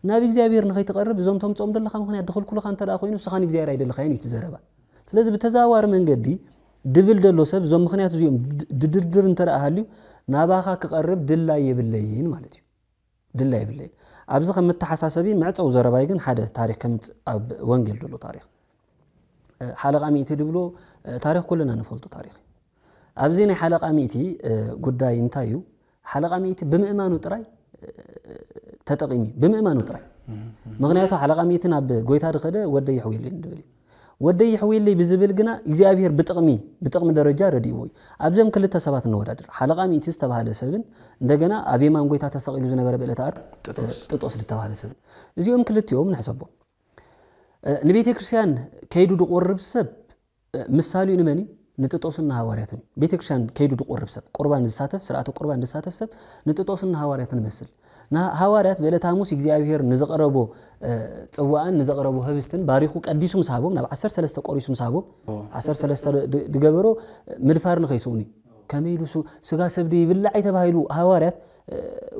ናብ እግዚአብሔር ንኸይ ተቀርብ ዞምቶም ጾም ደለኻ ምክንያት ድኽልኩሉ ካንተ ዳ ኮይኑ ስኻን እግዚአብሔር አይደለኻይን ይትዘረባ ስለዚህ በተዛዋር መንገዲ ድብል ደሎ ሰብ ዞም ምክንያት ዚዮም ድድርድር እንተራሃልዩ ናባኻ ከቀርብ ድላይ ይብለይን ማለት እዩ ድላይ ይብለይ አብዚ ከመተሐሳሰቢ ማዕፀው ዘረባይ ግን ሓደ ታሪክ ከምጽ ወንጌል ደሎ ታሪክ ሓለቃ ሚእቲ ድብሎ ታሪክ ኩልና ንፈልጡ ታሪክ أبزين حلقة ميتي قداي انتايو حلقة ميتي بمئمانو تراي تتقيمي بمئمانو تراي مغنياتو حلقة ميتنا بقويتها دخده ودي يحويل لي ندبلي ودي يحويل لي بزبل قنا እግዚአብሔር بتقمي درجة رديوي أبزم كل التسابات النوادر حلقة ميتي استبها لسبن እንደገና አቤማን ጎይታ ተሰቅሉ ዝነበረ በለታር ጥጦስ ልተባለ ሰብ እዚኦም ክልቲኦም ንሕሰቦ ንቤተ ክርስቲያን ከይዱ ድቆርብ ሰብ ምሳሌ ንመኒ نتطوسنا هوارياتن بيتكشان كيدو دقرب سب قربان الساتف سرعه قربان الساتف سب نتطوسنا هوارياتن مسل نا هواريات بلتاموس እግዚአብሔር ንዘቀረቦ ጽዋአን ንዘቀረቦ ህብስትን ባሪኹ ቀዲሱ ምሳቦም ናብ 13 ቆሪሱ ምሳቦም 13 ድገበሮ ምድፋር ንኸይሱኒ ከመይሉሱ ስጋ ሰብዲ ይብላዕ ተባሂሉ هواريات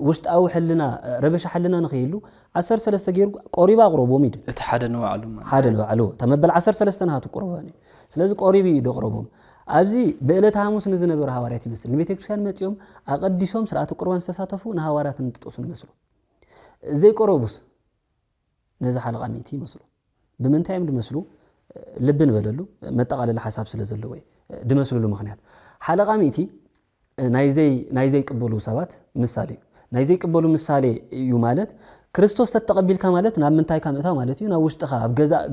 ውሽጣው ሕልና ረበሻ ሕልና ንኸይሉ 13 ገይሩ ቆሪባ አቅርቦም ይድ ሓደ ነው አሉ ተመበል 13 ናቱ ቆርባኒ ስለዚህ ቆሪቢ ይደቅረቦም አብዚ በእለት ሐሙስ ንዝነበረ ሐዋርያት ይመስል ቤተ ክርስቲያን መጽዮም አቀዲሶም ስርዓተ ቁርባን ተሳተፉ ነሐዋርያትን ጥጦስን መስሉ ዘይ ቆሮቡስ ነዛ ሐለቃ ሚቲ መስሉ በመንታይም ድመስሉ ልብን በለሉ መጠቃለል ሐሳብ ስለዘለው ወይ ድመስሉ ምክንያት ሐለቃ ሚቲ ናይዘይ ቅበሉ ሰባት ምሳሌ ናይዘይ ቅበሉ ምሳሌ እዩ ማለት ክርስቶስ ተተቀበልካ ማለት ናብ ምንታይ ካመታ ማለት እዩ ናብ ውሽጥኻ ኣብ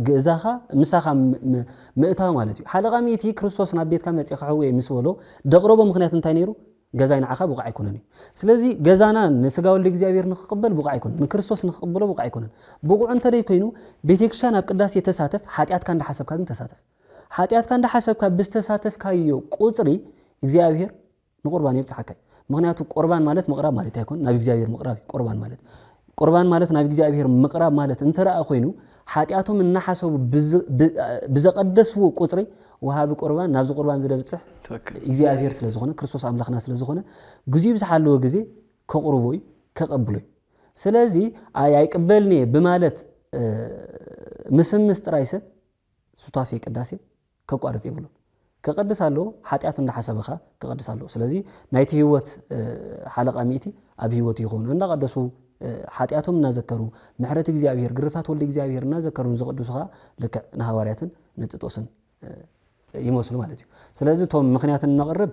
ገዛኻ ምሳኻ ምእታ ማለት እዩ ሓለቃ ሚቲ ክርስቶስ ናብ ቤትካ መጽኻ ወይ ምስበሎ ደቅረቦ ምክንያት እንታይ ነይሩ ገዛይና ዓኻ ብቁዕ አይኮነን ስለዚ ገዛና ንስጋ ወልድ እግዚአብሔር ንኽቅበል ብቁዕ አይኮነን ንክርስቶስ ንኽቅበሎ ብቁዕ አይኮነን ብቁዕ እንተደይ ኮይኑ ቤተክርስቲያን ኣብ ቅዳሴ የተሳተፍ ኃጢአትካ እንደሐሰብካ ግን ተሳተፍ ኃጢአትካ እንደሐሰብካ ብስተሳተፍካዮ ቁጥሪ እግዚአብሔር ንቁርባን ይብጽሐካይ ምክንያቱ ቁርባን ማለት መቅረብ ማለት አይኮን ናብ እግዚአብሔር መቅረብ ቁርባን ማለት ናብ እግዚአብሔር መቅረብ ማለት እንተራአ ኮይኑ ኃጢአቶም እናሐሰቡ ብዘቀደስው ቁጥሪ ወሃብ ቁርባን ናብዚ ቁርባን ዝደብጽሕ እግዚአብሔር ስለዝኾነ ክርስቶስ አምላኽና ስለዝኾነ ግዜ ብዝሓለወ ግዜ ከቅርቦይ ከቀብሎይ ስለዚ አይቅበልኒ በማለት ምስምስ ጥራይ ሰብ ሱታፊ ቅዳሴ ከቋርጽ ይብሉ ከቀድሳለሁ ኃጢአት እንደሐሰበኻ ከቀድሳለሁ ስለዚ ናይቲ ህይወት ሐለቃ ሚቲ ኣብ ህይወት ይኾኑ እንደቀደሱ ኃጢአቶም እናዘከሩ ምሕረት እግዚአብሔር ግርፋት ወልድ እግዚአብሔር እናዘከሩ ዝቅዱስኻ ለከ ነሐዋርያትን ንጥጦስን ይመስሉ ማለት እዩ ስለዚህ ቶም ምክንያትን እናቀርብ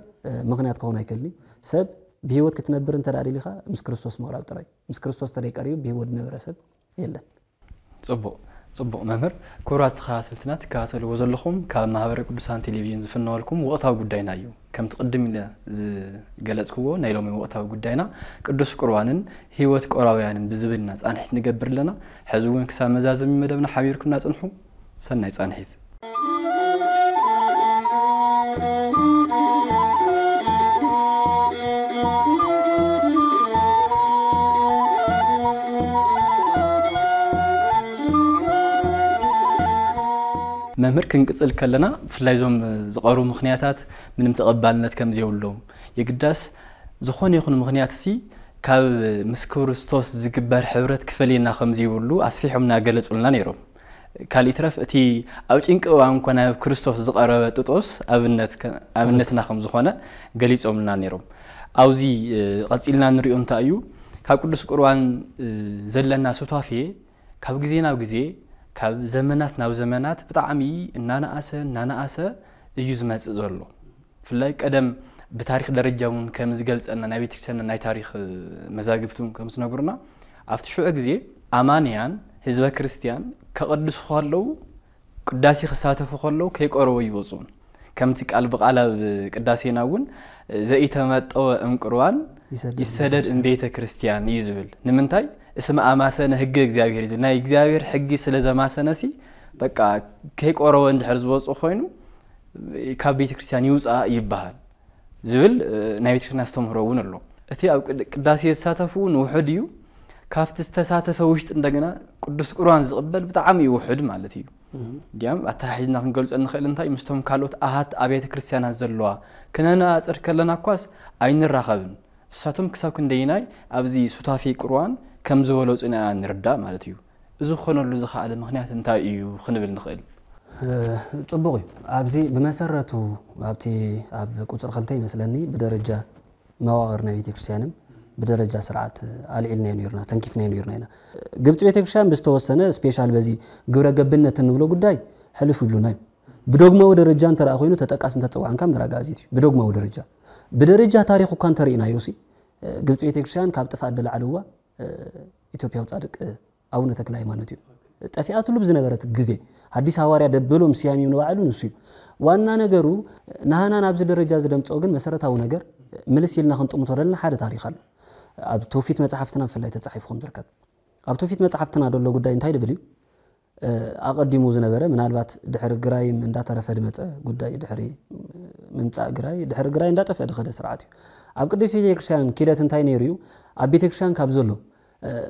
ምክንያት ከሆነ አይከልኒ ሰብ በህይወት ክትነብር እንተዳሪልኻ ምስ ክርስቶስ መቅረብ ጥራይ ምስ ክርስቶስ ተደይቀሪው በህይወት ነበረሰብ የለን ጽቡቅ መምህር ኩራት ተኻተልትና ተካተሉ ወዘለኹም ካብ ማህበረ ቅዱሳን ቴሌቪዥን ዝፍነወልኩም ወቅታዊ ጉዳይና እዩ ከም ተቀድም ኢለ ዝገለጽክዎ ናይ ሎሚ ወቅታዊ ጉዳይና ቅዱስ ቁርባንን ህይወት ቆራውያንን ብዝብልና ጻንሒት ንገብርለና ሕዚ እውን ክሳብ መዛዘሚ መደብና ሓቢርኩምና ጽንሑ ሰናይ ጻንሒት መምህር ክንቅጽል ከለና ፍላይዞም ዝቀሩ ምክንያታት ምንም ተቀባልነት ከም ዘይብሎም የግዳስ ዝኾነ ይኹን ምክንያት ሲ ካብ ምስ ክርስቶስ ዝግበር ሕብረት ክፈሊና ከም ዘይብሉ ኣስፊሖምና ገለጹልና ነይሮም ካልኢትረፍ እቲ ኣብ ጭንቂ እዋን ኮነ ክርስቶስ ዝቀረበ ጥጦስ ኣብነትና ከም ዝኾነ ገሊጾምልና ነይሮም ኣውዚ ቀጽልና ንሪኦ እንታይ እዩ ካብ ቅዱስ ቁርባን ዘለና ሱታፊየ ካብ ግዜ ናብ ግዜ ካብ ዘመናት ናብ ዘመናት ብጣዕሚ እናናኣሰ እዩ ዝመጽእ ዘሎ ፍላይ ቀደም بتاريخ درجة من كم زجلس أن نبي تكسرنا ناي تاريخ مزاجبتون كم سنقولنا أفتشو أجزي أمانيان حزب كريستيان كقدس خالو قداسي خساته فخالو كيك أروي وصون كم تقال بقى على قداسي ناون زي تمت أو قرآن يسدد إن بيت كريستيان يزول نمنتاي اسم أماسنا حق إجزاوير يزول ناي إجزاوير حقي سلزة ماسنا سي بقى كيك أروي عند حرز وصو خاينو كبيت كريستيان يوز يبهال زبل نبيت كنا استمرون الله أتي أو قداسي الساتفون وحديو كافت استساتف وشت عندنا قدس قرآن زقبل بتعامي وحد مالتيو ديام أتحجنا نقول أن خيل انتاي مستهم كالوت أهات أبيت كريستيان هزلوا كنا أسر كلنا كواس أين الرخبن ساتم كساو كنديناي أبزي سطافي قرآن كم زولوت أنا نردا مالتيو إذا خلنا اللزخ على مغنيات انتاي وخنبل نخيل صبغي أبزي بمسرته أبتي أب كتر خلتي مثلاً بدرجة مواغر نبيت كريستيانم بدرجة سرعة على نيرنا تنكيف نيرنا هنا قبت بيت كريستيان بستوسنا سبيشال بزي جورا قبلنا تنقوله قداي حلف يبلوناي بدوغما ودرجان ترى أخوينه تتقاس أنت تسوي عن كم درجة بدوغما ودرجة بدرجة تاريخه كان ترينا يوسي قبت بيت كريستيان كابت فادل علوه إثيوبيا وصادق أو نتكلم عنه تيو تأفيات اللي بزنا برات جزء حديث هواري دبلهم سيامي من وعلو نسيو وانا نجارو نهانا نابز الرجال زدم تصوغن مسارة أو نجار ملس يلنا خنط مطرلنا حدا تاريخ له أب توفيت متحفتنا في اللي تتصحيفهم تركب أب توفيت متحفتنا دول لو قد انتهي دبليو أقدموا زنا برا من البات دحر جراي من داتا رفد مت قد دحري من تاع جراي دحر جراي من داتا فد خد سرعتي أب قد يصير كشان كده تنتهي نيريو أبيت كشان كابزلو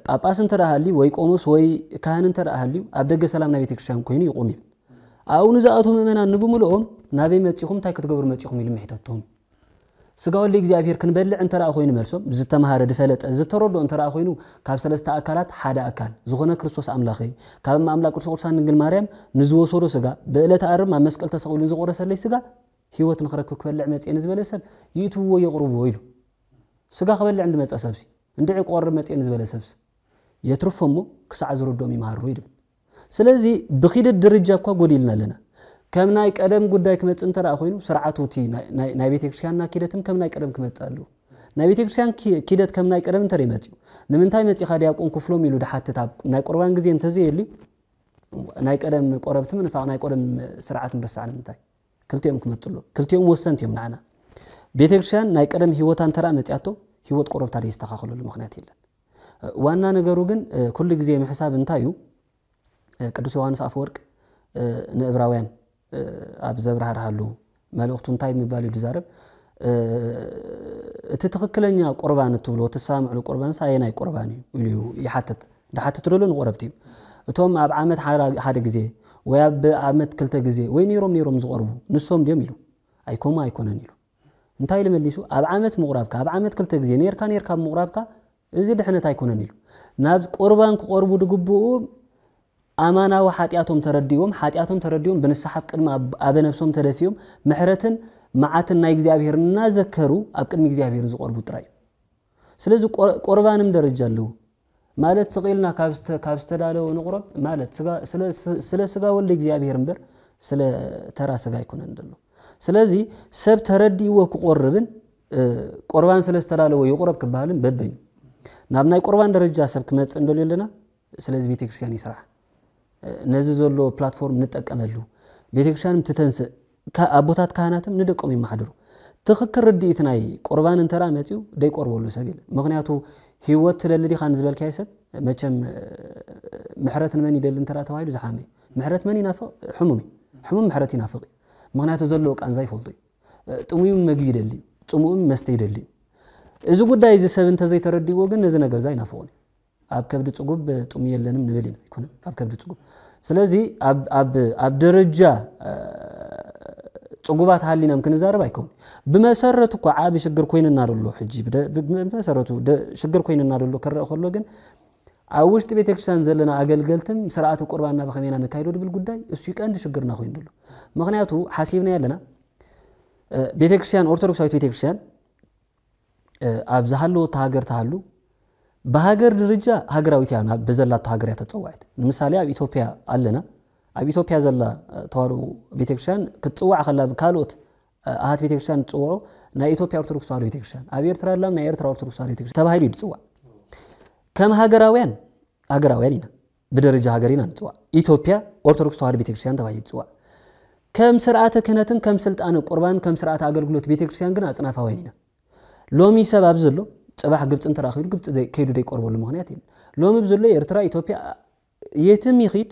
ጳጳስ እንተራሃሊ ወይ ቆሞስ ወይ ካህን እንተራሃሊ ኣብ ደገ ሰላም ናይ ቤተክርስቲያን ኮይኑ ይቆም ይብል አሁን ዛአቱ መመናን ንብሙልኦም ናበይ መጽኹም ታይ ክትገብሩ መጽኹም ኢሉ ምሕተቶም ስጋው ለእግዚአብሔር ክንበልዕ እንተራ ኮይኑ መልሶም ዝተማሃረ ድፈለጠ ዝተረዶ እንተራ ኮይኑ ካብ ሰለስተ አካላት ሓደ አካል ዝኾነ ክርስቶስ አምላኺ ካብ አምላክ ቅዱሳን ድንግል ማርያም ንዝወሰዶ ስጋ በእለተ ዓርብ ኣብ መስቀል ተሰቂሉ ዝቆረሰለይ ስጋ ህይወት ንኽረክብ ክበልዕ መጽን ዝበለሰብ ይትዎ ይቅርቡ ኢሉ ስጋ ክበልዕ እንድመጸሰብሲ እንደዕ ቆርብ መጽን ዝበለሰብስ يترفمو كسع زردوم يمهرو يدب سلازي بخيد الدرجة كوا قوليلنا لنا كم نايك أدم قدايك متسنتر أخوينو سرعته تي ناي بيت كريستيان كيدتم كم نايك أدم كمتسالو ناي بيت كريستيان كيدت كم نايك أدم تريمتيو نمن تاي متي خادي يكون كفلوم يلو دحات تاب ناي قربان غزي انتزي يلي نايك أدم قربت من فا نايك أدم سرعة مرسعنا من تاي كلتيوم كمتسلو كلتيوم وسنتيوم معنا بيت كريستيان نايك أدم هيوتان ترى متياتو هيوت قرب تاري يستخاخلو المخنيات يلا وانا نغرو ግን كل ጊዜ محساب እንታዩ ቅዱስ ዮሐንስ አፈወርቅ ንዕብራውያን ኣብ ዘብራህራሉ መልእክቱ እንታይ የሚባል ይዛረብ እቲ ትክክለኛ ቁርባን ትብሎ ተሳምዕሉ ቁርባን ሳይናይ ቁርባን እዩ ይሓተት ዳሓተት ደሎ ንቆረብቲ እቶም ኣብ ዓመት ሓደ ጊዜ ወይ ኣብ ዓመት ክልተ ጊዜ ወይ ኔሮም ዝቆርቡ ንሶም ደም ኢሉ ኣይኮማ ኣይኮነን ኢሉ እንታይ ለመሊሱ ኣብ ዓመት ምቁራብካ ኣብ ዓመት ክልተ ጊዜ ኔርካ ምቁራብካ إذا دحنا تايكونن يلو ناب قربان كقربو دغبو أمانة وحاتياتهم ترديهم بنسحب قدم أب نفسهم تدفيهم محرتن معاتن ناي እግዚአብሔር እናዘከሩ ኣብ ቅድሚ እግዚአብሔር ዝቆርቡ ጥራይ ስለዚህ قربانم ደረጃ አለው ማለት ስቂልና ካብስተዳለው ንቁረብ ማለት ስለ ስጋ ወልደ እግዚአብሔር እንበር ስለ ተራ ስጋ አይኮነን እንደሎ ስለዚህ ሰብ ተረዲው ወቁርብን قربان ስለስተዳለው ይቆረብ ከባልን በበኝ ናብናይ ቁርባን ደረጃ ሰብ ክመጽ እንደሌለና ስለዚህ ቤተክርስቲያን ይስራ ነዚ ዘሎ ፕላትፎርም ንጠቀመሉ ቤተክርስቲያንም ትተንስ ከአቦታት ካህናትም ንደቆም ይማሕደሩ ትኽክር ርዲኢትናይ ቁርባን እንተራ መጽዩ ደይ ቆርበሉ ሰቢል ምክንያቱ ህይወት ለልዲ ካን ዝበልካ ይሰብ መቸም ምሕረት መን ይደል እንተራ ተዋይሉ ዝሓመ ምሕረት መን ይናፍቅ ሕሙም ምሕረት ይናፍቅ ምክንያቱ ዘሎ ቃንዛ ይፈልጡ ጥሙም መግቢ ይደሊ ጥሙም መስተ ይደሊ እዚ ጉዳይ እዚ ሰብ እንተ ዘይተረዲዎ ግን ነዚ ነገር ዛይ ናፈቁኒ ኣብ ከብድ ጽጉብ ጥሙ የለንም ንበልን ይኮነ ኣብ ከብድ ጽጉብ ስለዚህ ኣብ ደረጃ ጽጉባት ሃሊናም ክንዛረብ አይኮን በመሰረቱ እኮ ዓቢ ሽግር ኮይንና ደሎ ሕጂ በመሰረቱ ሽግር ኮይንና ደሎ ከረእ ከሎ ግን አውሽት ቤተክርስቲያን ዘለና አገልገልትም ስርዓተ ቁርባንና በኸሜና ነካይዶ ድብል ጉዳይ እሱ ይቀንድ ሽግርና ኮይን ደሎ ምክንያቱ ሐሲብና ያለና ቤተክርስቲያን ኦርቶዶክሳዊት ቤተክርስቲያን አብዛሃሎ ታገር ታሃሉ በሀገር ደረጃ ሀገራዊት ያና በዘላቱ ሀገር ያተጸዋዕት ለምሳሌ አብ ኢትዮጵያ አለና አብ ኢትዮጵያ ዘላ ተዋሩ ቤተክርስቲያን ክትጽዋዕ ከላ በካሎት አሃት ቤተክርስቲያን ጽዋዕ ና ኢትዮጵያ ኦርቶዶክስ ተዋሕዶ ቤተክርስቲያን አብ ኤርትራ ላም ና ኤርትራ ኦርቶዶክስ ተዋሕዶ ቤተክርስቲያን ተባሂሉ ይጽዋዕ ከም ሀገራውያን ኢና በደረጃ ሀገሪና ጽዋዕ ኢትዮጵያ ኦርቶዶክስ ተዋሕዶ ቤተክርስቲያን ተባሂሉ ይጽዋዕ ከም ስርዓተ ክህነትን ከም ስልጣነ ቁርባን ከም ስርዓተ አገልግሎት ቤተክርስቲያን ግን አጽናፋውያን ኢና ሎሚ ሰባብ ዘሎ ጽባህ ግብጽን ተራኺሉ ግብጽ ከይዱ ደይ ቆርበሉ ምክንያት ይል ሎሚ ብዘሎ ኤርትራ ኢትዮጵያ የትም ይኺድ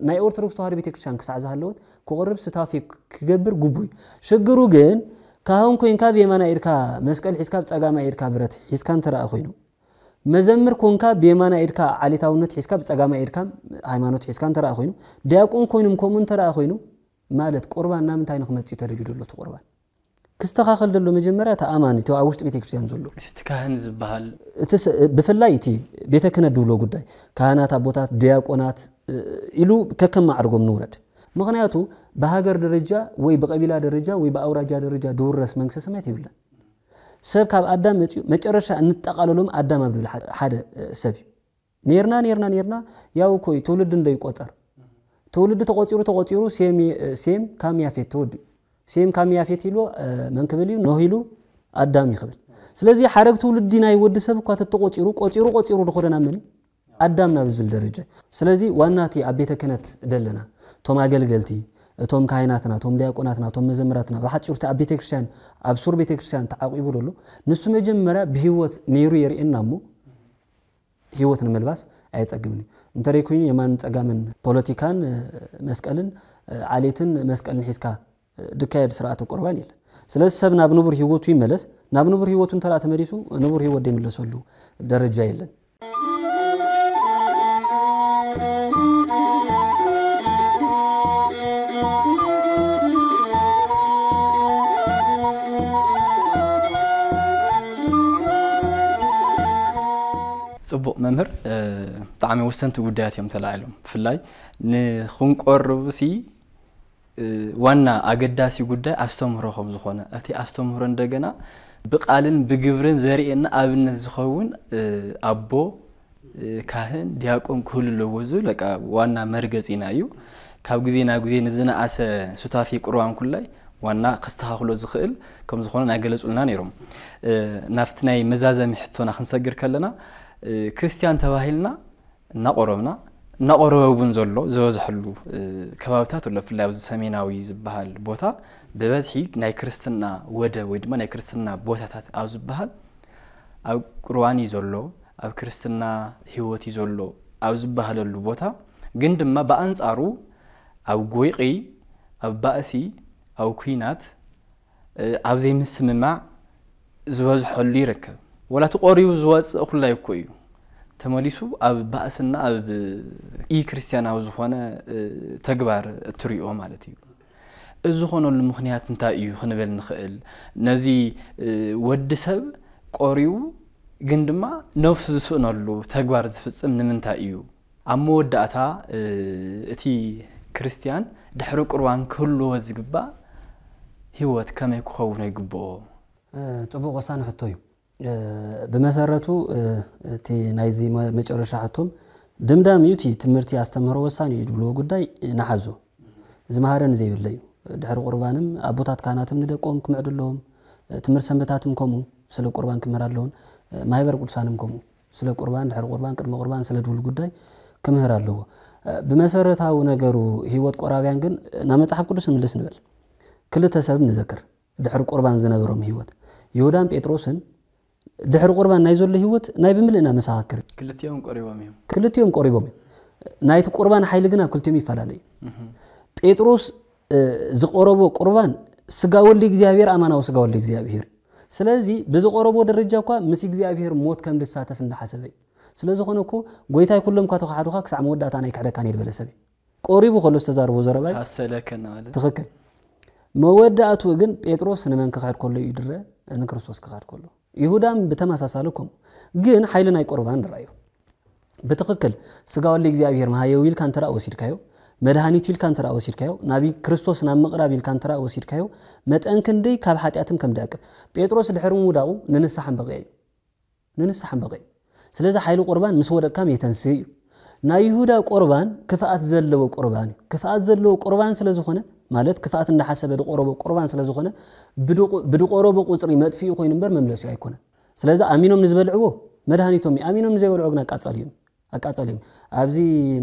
ናይ ኦርቶዶክስ ተዋሕዶ ቤተክርስቲያን ክሳዕ ዘሃለወት ክቆርብ ስታፊ ክገብር ጉቡይ ሽግሩ ግን ካሁን ኮይንካ በየማና ኢድካ መስቀል ሒስካ በጸጋማ ኢድካ ብረት ሒስካን ተራአ ኮይኑ መዘምር ኮንካ በየማና ኢድካ ዓሊታውነት ሒስካ በጸጋማ ኢድካ ሃይማኖት ሒስካን ተራአ ኮይኑ ዲያቆን ኮይኑም ኮሙን ተራአ ኮይኑ ማለት ቁርባንና ምንታይ ነው ከመጽዩ ተደልዩ ደሎ ቁርባን ክስተኻኸል ደሎ መጀመሪያ ተአማኒ ተው አውሽት ቤተክርስቲያን ዘሎ ካህን ዝባሃል በፈላይ እቲ ቤተ ክህነት ድብሎ ጉዳይ ካህናት አቦታት ዲያቆናት ኢሉ ከከማ አድርጎም ንውረድ ምክንያቱ በሀገር ደረጃ ወይ በቀቢላ ደረጃ ወይ በአውራጃ ደረጃ ድውረስ መንግስተ ሰማያት ይብላል ሰብ ካብ አዳም መጽዩ መጨረሻ እንጠቃለሎም አዳም አብዱል ሓደ ሰብ ኔርና ያው ኮይ ትውልድ እንደይቆጠር ትውልድ ተቆጢሩ ሴም ካም ያፌት ተወድ ሴም ካም ያፌት ይሎ መንከበሊ ኖሂሉ አዳም ይخبل ስለዚህ ሐረግ ትውልድ ናይ ወድ ሰብ እኮ ተቆጢሩ ደኾደና ምን አዳምና በዝል ደረጃ ስለዚህ ዋናቲ አቤተ ክህነት ደለና ቶም አገልገልቲ ቶም ካህናትና ቶም ዲያቆናትና ቶም መዘምራትና በሐጭርተ አቤተ ክርስቲያን አብሱር ቤተ ክርስቲያን ተዓቂቡ ደሎ ንሱ መጀመሪያ በህይወት ኔሩ የርእናሙ ህይወትን መልባስ አይጸግምኒ እንተሪኩኝ የማን ጸጋምን ፖለቲካን መስቀልን ዓሌትን መስቀልን ሒስካ ድካይድ ስርዓተ ቁርባን ይል ስለዚህ ሰብ ናብ ንቡር ህይወቱ ይመለስ ናብ ንቡር ህይወቱን ተራ ተመሪሱ ንቡር ህይወት ደምለሰሉ ደረጃ የለን ጽቡቅ መምህር ጣዕሚ ወሰንቱ ጉዳያት የም ተላዓሎም ፍላይ ንኹንቆርብሲ ዋና አገዳሲ ጉዳይ አስተምሮኸም ዝኾነ እቲ አስተምሮ እንደገና በቃልን በግብርን ዘሪኤና አብነት ዝኸውን አቦ ካህን ዲያቆን ኩሉ ወዙ ለቃ ዋና መርገጽና እዩ ካብ ጊዜና ጊዜ ንዝናአሰ ሱታፊ ቁርባን ኩላይ ዋና ክስተኻኽሎ ዝኽእል ከም ዝኾነ ናገለጹልና ነይሮም ናፍቲ ናይ መዛዘሚ ሕቶና ክንሰግር ከለና ክርስቲያን ተባሂልና እናቆረበውን ዘሎ ዝበዝሕሉ ከባብታት ወለ ፍላይ ኣብ ሰሜናዊ ዝበሃል ቦታ በበዝሒ ናይ ክርስትና ወደ ወይ ድማ ናይ ክርስትና ቦታታት ኣብ ዝበሃል ኣብ ቁርባን ዘሎ ኣብ ክርስትና ህይወት ዘሎ ኣብ ዝበሃለሉ ቦታ ግን ድማ በአንጻሩ ኣብ ጎይቂ ኣብ ባእሲ ኣብ ኩናት ኣብ ዘይምስምማዕ ዝበዝሕሉ ይርከብ ወላ ተቆሪቡ ዝወጽእ ኩላይ እኮ እዩ ተመሊሱ ኣብ ባእስና ኣብ ክርስቲያናዊ ዝኾነ ተግባር ትሪኦ ማለት እዩ እዚ ኾነሉ ምኽንያት እንታይ እዩ ክንበል ንኽእል ነዚ ወዲ ሰብ ቆሪቡ ግን ድማ ነፍሱ ዝስእነሉ ተግባር ዝፍጽም ንምንታይ እዩ ኣብ መወዳእታ እቲ ክርስቲያን ድሕሪ ቁርባን ክህልዎ ዝግባእ ህይወት ከመይ ክኸውን ይግብኦ ጽቡቕ ወሳኒ ሕቶ እዩ በመሰረቱ እቲ ናይዚ መጨረሻ ሕቶም ድምዳም ዩቲ ትምህርቲ አስተምሮ ወሳኒ ይድብሎ ጉዳይ ናሐዞ ዝማሃረን ዘይብለዩ ድሕሪ ቁርባንም አቦታት ካህናትም ንደቆም ክምዕድለዎም ትምህርት ሰንበታትም ኮሙ ስለ ቁርባን ክምህራለውን ማህበር ቅዱሳንም ኮሙ ስለ ቁርባን ድሕሪ ቁርባን ቅድመ ቁርባን ስለ ድብል ጉዳይ ክምህራለዎ በመሰረታው ነገሩ ህይወት ቆራቢያን ግን ና መጽሐፍ ቅዱስ ምልስ ንበል ክልተ ሰብ ንዘክር ድሕሪ ቁርባን ዝነበሮም ህይወት ይሁዳን ጴጥሮስን ድሕሪ ቁርባን ናይ ዘሎ ህይወት ናይ ብምልእና መሳኻክር ክልቲኦም ቆሪቦም ናይቲ ቁርባን ኃይል ግን ኣብ ክልቲኦም ይፈላለዩ ጴጥሮስ ዝቆረቦ ቁርባን ስጋ ወልዲ እግዚአብሔር አማናው ስጋ ወልዲ እግዚአብሔር ስለዚህ በዝቆረቦ ደረጃ እንኳ ምስ እግዚአብሔር ሞት ከም ድሳተፍ እንደሐሰበ ስለዚህ ሆነ እኮ ጎይታይ ኩሎም ካ ተኻዱኻ ክሳዕ መወዳእታ ናይ ክሕደካን ይድበለ ሰብ قريب خلص تزاربو زرباي حسلكنا ማለት تخكل መወዳቱ ግን ጴጥሮስ ነመን ከኻድ ኮሎ ይድረ እነ ክርስቶስ ከኻድ ኮሎ ይሁዳም በተማሳሳለኩም ግን ኃይልን አይቆርባን ድራዩ በትክክል ስጋው ለእግዚአብሔር ማህየው ይል ካንተራ ወሲድካዩ መድኃኒት ይል ካንተራ ወሲድካዩ ናቢ ክርስቶስ ና መቅራብ ይል ካንተራ ወሲድካዩ መጠን ክንደይ ካብ ኃጢአትም ከምዳቅ ጴጥሮስ ድሕርሙ ወዳው ንንሳሐን በቀይ ስለዚህ ኃይሉ ቁርባን ምስወደካም የተንስይ ና ይሁዳ ቁርባን ክፋት ዘለዎ ቁርባን ስለዝኾነ ማለት ክፋት እንደሐሰበ ደቆረበ ቁርባን ስለዝኾነ ብድቆረበ ቁጽሪ መጥፊኡ ኮይኑ እንበር መምለሱ አይኮነ ስለዚህ አሚኖም ንዝበልዕዎ መድኃኒቶም አሚኖም ንዘይበልዑ ግን አቃጸልዮም ኣብዚ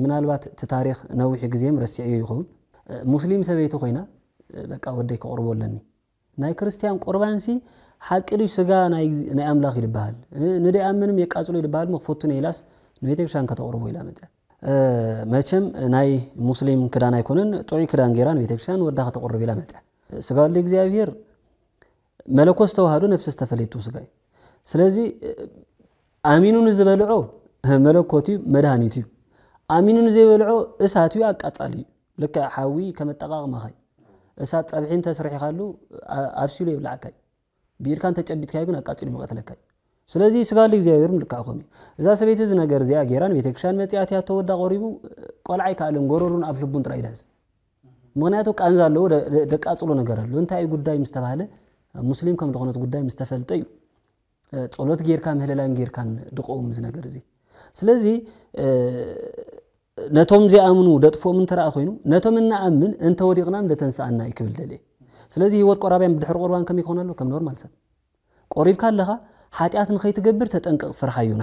ምናልባት ተታሪኽ ነውሕ ግዜም ረሲዕ ይኹን ሙስሊም ሰበይቱ ኮይና በቃ ወደይ ከቆርቦለኒ ናይ ክርስቲያን ቁርባንሲ ሓቅሊ ስጋ ናይ አምላኽ ይልባሃል ንደ አምንም የቃጽሉ ይልባሃል መክፈቱ ነይላስ ንቤተክርስቲያን ከተቆርቦ ኢላ መጣ መቸም ናይ ሙስሊም ክዳን አይኮነን ጦሪ ክዳን ጌራን ቤተክርስቲያን ወዳ ከተቆርብ ኢላ መጣ ስጋው ለእግዚአብሔር መለኮት ተዋህዶ ነፍስ ተፈለይቱ ስጋይ ስለዚህ አሚኑን ዝበልዑ መለኮቱ መድኃኒቱ አሚኑን ዝበልዑ እሳቱ ያቃጻሊ ለካ ሓዊ ከመጠቃቅ ማኻይ እሳት ጸብሒን ተስሪሕካሉ አብሲሉ ይብላዕካይ ቢርካን ተጨቢጥካይ ግን አቃጽሉ መቀተለካይ ስለዚህ ስጋው ለእግዚአብሔርም ልካኾም እዛ ሰቤት እዚ ነገር እዚያ ጌራን ቤተክርስቲያን መጽያት ያተወዳ ቆሪቡ ቆልዓይ ካለም ጎሮሩን አፍልቡን ጥራይዳዝ ምክንያቱ ቃንዛለው ደቃጽሉ ነገር አለ እንታይ ጉዳይ ምስተባለ ሙስሊም ከም ደኾነት ጉዳይ ምስተፈልጠዩ ጸሎት ጌርካ ምህለላን ጌርካን ድቆም እዚ ነገር እዚ ስለዚህ ነቶም ዚአምኑ ደጥፎም እንተራ ኮይኑ ነቶም እናአምን እንተ ወዲቅና እንደተንሳአና ይክብል ደለ ስለዚህ ህይወት ቆራቢያን ብድሕር ቁርባን ከም ይኮናሉ ከም ኖርማል ሰብ ቆሪብካ ለኻ ኃጢአትን ኸይትገብር ተጠንቀቅ ፍርሃዩን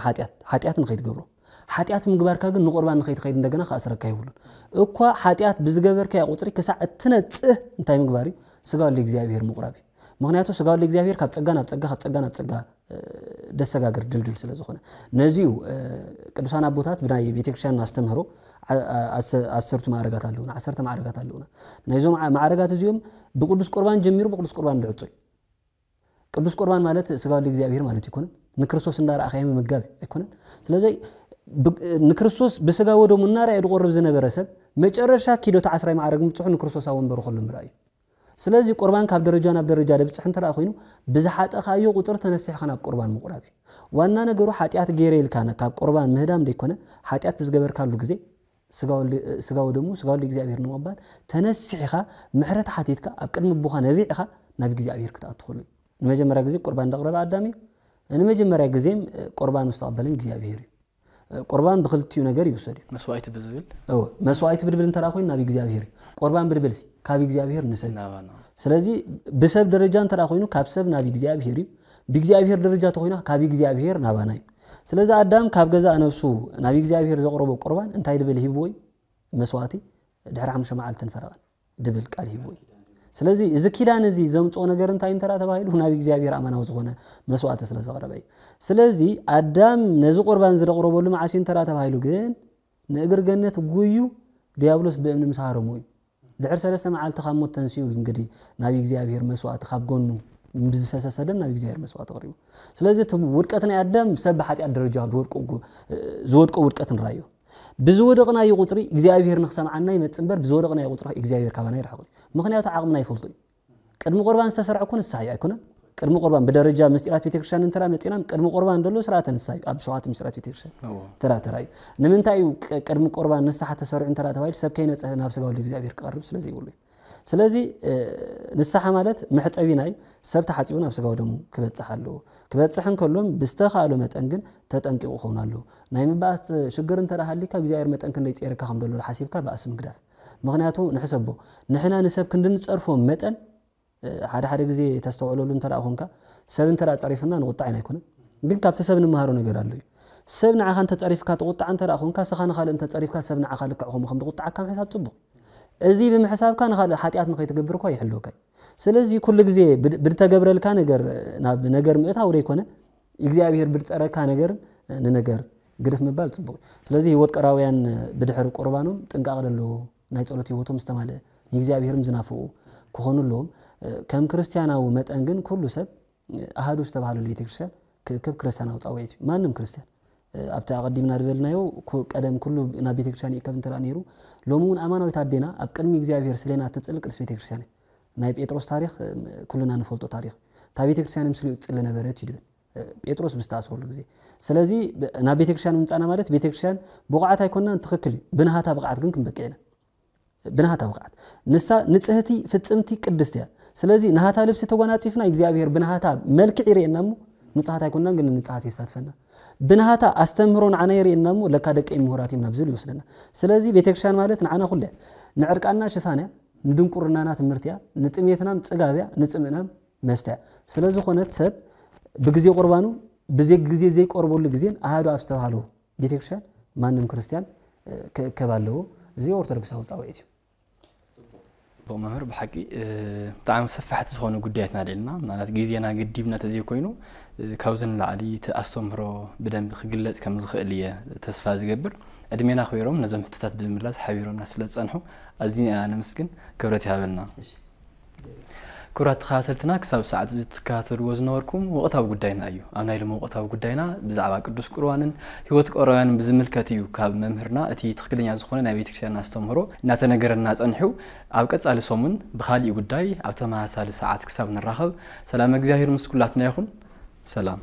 ኃጢአትን ኸይትገብሩ ኃጢአት ምግባርካ ግን ንቁርባን ኸይትኸይድ እንደገና ካስረካ ይሁሉን እኳ ኃጢአት ብዝገበርካ ያቁጥሪ ከሳዕ ትነጽህ እንታይ ምግባሪ ስጋው ለእግዚአብሔር ምቁራቢ ምክንያቱ ስጋው ለእግዚአብሔር ካብ ጸጋ ናብ ጸጋ ደሰጋግር ድልድል ስለዝኾነ ነዚሁ ቅዱሳን አቦታት ብናይ ቤተክርስቲያን አስተምህሮ 10 ማዕረጋት አለውና ነዞም ማዕረጋት እዚዮም በቅዱስ ቁርባን ጀሚሩ በቅዱስ ቁርባን ድዕጾይ ቅዱስ ቁርባን ማለት ስጋው ለእግዚአብሔር ማለት ይኮን ንክርስቶስ እንዳራአኸይ መጋብ ይኮን ስለዚህ ንክርስቶስ በስጋው ወደሙ እናራ ይቆርብ ዝነበረሰብ መጨረሻ ኪዶት 10 ማዕረግ ምጽሑ ንክርስቶስ ወንበሩ ሁሉም ራይ ስለዚህ ቁርባን ካብ ደረጃ ናብ ደረጃ ለብጽሕ እንተራ ኮይኑ ብዝሓጠኻዮ ቁጥር ተነስሕ ኸናብ ቁርባን ምቁራቢ ዋና ነገሩ ኃጢአት ጌሬልካና ካብ ቁርባን ምህዳም ደይኮነ ኃጢአት ብዝገበርካሉ ግዜ ስጋው ደሙ ስጋው ለእግዚአብሔር ንመባል ተነስሕኻ ምሕረት ሓቲትካ ኣብ ቅድሚ ቡኻ ነቢዕኻ ናብ እግዚአብሔር ክትኣትኹሉ ንመጀመሪያ ግዜ ቁርባን ደቅረበ አዳም ንመጀመሪያ ግዜም ቁርባን ውስተቀበልን እግዚአብሔር ቁርባን በክልቲዩ ነገር ይወሰድ መስዋዕት ብዝብል መስዋዕት ብድብል እንተራ ኮይኑ ናብ እግዚአብሔር ቁርባን ብድብልሲ ካብ እግዚአብሔር ንሰብ ስለዚህ በሰብ ደረጃ እንተራ ኮይኑ ካብ ሰብ ናብ እግዚአብሔር በእግዚአብሔር ደረጃ ተኮይና ካብ እግዚአብሔር ናባናይ ስለዚህ አዳም ካብ ገዛ ነፍሱ ናብ እግዚአብሔር ዘቅረበ ቁርባን እንታይ ድብል ሂብወይ መስዋዕቲ ድሕሪ 5 መዓልትን ፈረቃን ድብል ቃል ሂብወይ ስለዚህ እዚ ኪዳን እዚ ዘምጾ ነገር እንታይ እንተራ ተባሂሉ ናብ እግዚአብሔር አማናው ዝኾነ መስዋዕት ስለዘቀረበ ስለዚህ አዳም ነዚ ቁርባን ዝደቅረበሉ ማዓሲ እንተራ ተባሂሉ ግን ንእግር ገነት ጉዩ ዲያብሎስ በእምነ ምሳረሙ ድሕር 3 መዓልቲ ካሞት ተንሲዩ እንግዲህ ናብ እግዚአብሔር መስዋዕት ካብ ጎኑ ብዝፈሰሰደም ናብ እግዚአብሔር መስዋዕት ቀሪቡ ስለዚህ ውድቀትና አዳም ሰብ ኃጢአት ደረጃ ዝወድቆ ውድቀትን ራዩ ብዝወደቅና ይቁጥሪ እግዚአብሔር ንኽሰምዓና ይመጽንበር ብዝወደቅና ይቁጥሪ እግዚአብሔር ካባና ይራኸው ምክንያቱ ዓቅምና ይፈልጡ ቅድሚ ቁርባን ዝተሰርዐ ኮን ሳይ አይኮነ ቅድሚ ቁርባን በደረጃ ምስጢራት ቤተክርስቲያን እንተራ መጽናም ቅድሚ ቁርባን ደሎ ስርዓተ ንሳይ ኣብ ሸዋት ምስጢራት ቤተክርስቲያን ተራተራዩ ንምንታይ ቅድሚ ቁርባን ንሳሐ ተሰርዑ እንተራ ተባይል ሰብ ከይነጽህ ናብ ስጋው ለእግዚአብሔር ቀርብ ስለዚህ ይብሉ ስለዚህ ንሳሐ ማለት መሕጸቢ ናይ ሰብ ተሓጺቡ ናብ ስጋው ደሙ ክበጽሕን ከሎም ብስተኻሉ መጠን ግን ተጠንቂቁ ኾናሉ ናይ ምባስ ሽግር እንተራ ሃሊካ እግዚአብሔር መጠን ክንደይ ጽየርካ ከም ደሎ ሓሲብካ ባስ ምግዳፍ ምክንያቱ ንሕሰቦ ንሕና ንሰብ ክንድንጸርፎ መጠን ሓደ ግዜ ተስተውዕለሉ እንተራ ኾንካ ሰብ እንተራ ጸሪፍና ንቁጣዕና አይኮነ ግን ካብተ ሰብ ንመሃሮ ነገር አለ ሰብ ንዓኻ እንተ ጸሪፍካ ተቁጣዕ እንተራ ኾንካ ሰኻነ ካለ እንተ ጸሪፍካ ሰብ ንዓኻ ልክዕኹም ከም ተቁጣዕካ ምሕሳብ ጽቡቕ እዚ ብምሕሳብካ ንኻለ ኃጢአት ንኸይትገብርካ ይሕልወካ ስለዚህ ኩሉ ግዜ ብድተገብረልካ ነገር ምእታው ደይኮነ እግዚአብሔር ብድጸረካ ነገር ንነገር ግድፍ ምባል ጽቡቕ ስለዚህ ህይወት ቀራውያን ብድሕር ቁርባኖም ጥንቃቅ ደሎ ናይ ጸሎት ህይወቶም ዝተማለ ንእግዚአብሔርም ዝናፍቁ ክኾኑሎም ከም ክርስቲያናዊ መጠን ግን ኩሉ ሰብ አሃዱ ዝተባሃሉ ቤተክርስቲያን ከብ ክርስቲያናዊ ጻውዒት ማንም ክርስቲያን أبتاع قديمنا دبلنايو قدم كله نا بيت كريستيان يكب انترا نيرو لومون أمانة ويتعدينا أبقدمي እግዚአብሔር سلينا تتصلق قدس بيت كريستيان ናይ ጴጥሮስ ታሪክ ኩልና ንፈልጦ ታሪክ ታ ቤተ ክርስቲያን ምስሉ ይጽል ነበረት ይድብል ጴጥሮስ ብስታስሮሉ ጊዜ ስለዚ ና ቤተ ክርስቲያን ምንጻና ማለት ቤተ ክርስቲያን ብቋዓት አይኮናን ትክክል ብንሃታ ብቋዓት ግን ክንበቀይና ብንሃታ ብቋዓት ንሳ ንጽህቲ ፍጽምቲ ቅድስት ያ ስለዚ ንሃታ ልብስ ተጎናጽፍና እግዚአብሔር ብንሃታ መልክዕ ይረየናሙ ንጻሃት አይኮናን ግን ንጻሃት ይሳትፈና ብንሃታ አስተምሮን አና ይረየናሙ ለካ ደቀ ምሁራት ይምናብዝል ይወስደና ስለዚ ቤተ ክርስቲያን ማለት ንዓና ሁሉ ንዕርቃና ሽፋንያ ندنقرنا تمرتيا نتميتنا مصغابيا نصمنام مستا سلازو خونت سب بغزي قربانو بزي زي قربول غزين احادو ابستوالو بيتكشان مانم كريستيان كبالو زي اورتودكس اوصاويتي بمهر بحقي طعم سفحت زخونو غدياتنا ديلنا معنات غزينا غديبنا تزي كوينو كاوزن لعلي تاستمرو بدن بخغلص كم زخليه تسفا زغبر ادمينا خويروم نزم حتتات بالملاس حبيرومنا سلصنحو ازين انا مسكن كبرت يابلنا كرات خاتلتنا كساب ساعات تكاتر وزنوركم وقتاو غداينا ايو انا يلمو وقتاو غداينا بزعبا قدوس قربانن هيوت قربان بزملكتيو كاب ممهرنا اتي تخكلنيا زخونه نا بيتكشان استمرو ناته نغرنا صنحو اب قصال سومن بخالي غداي اب تماسال ساعات كساب نراخب سلام እግዚአብሔር مسكولاتنا يكون سلام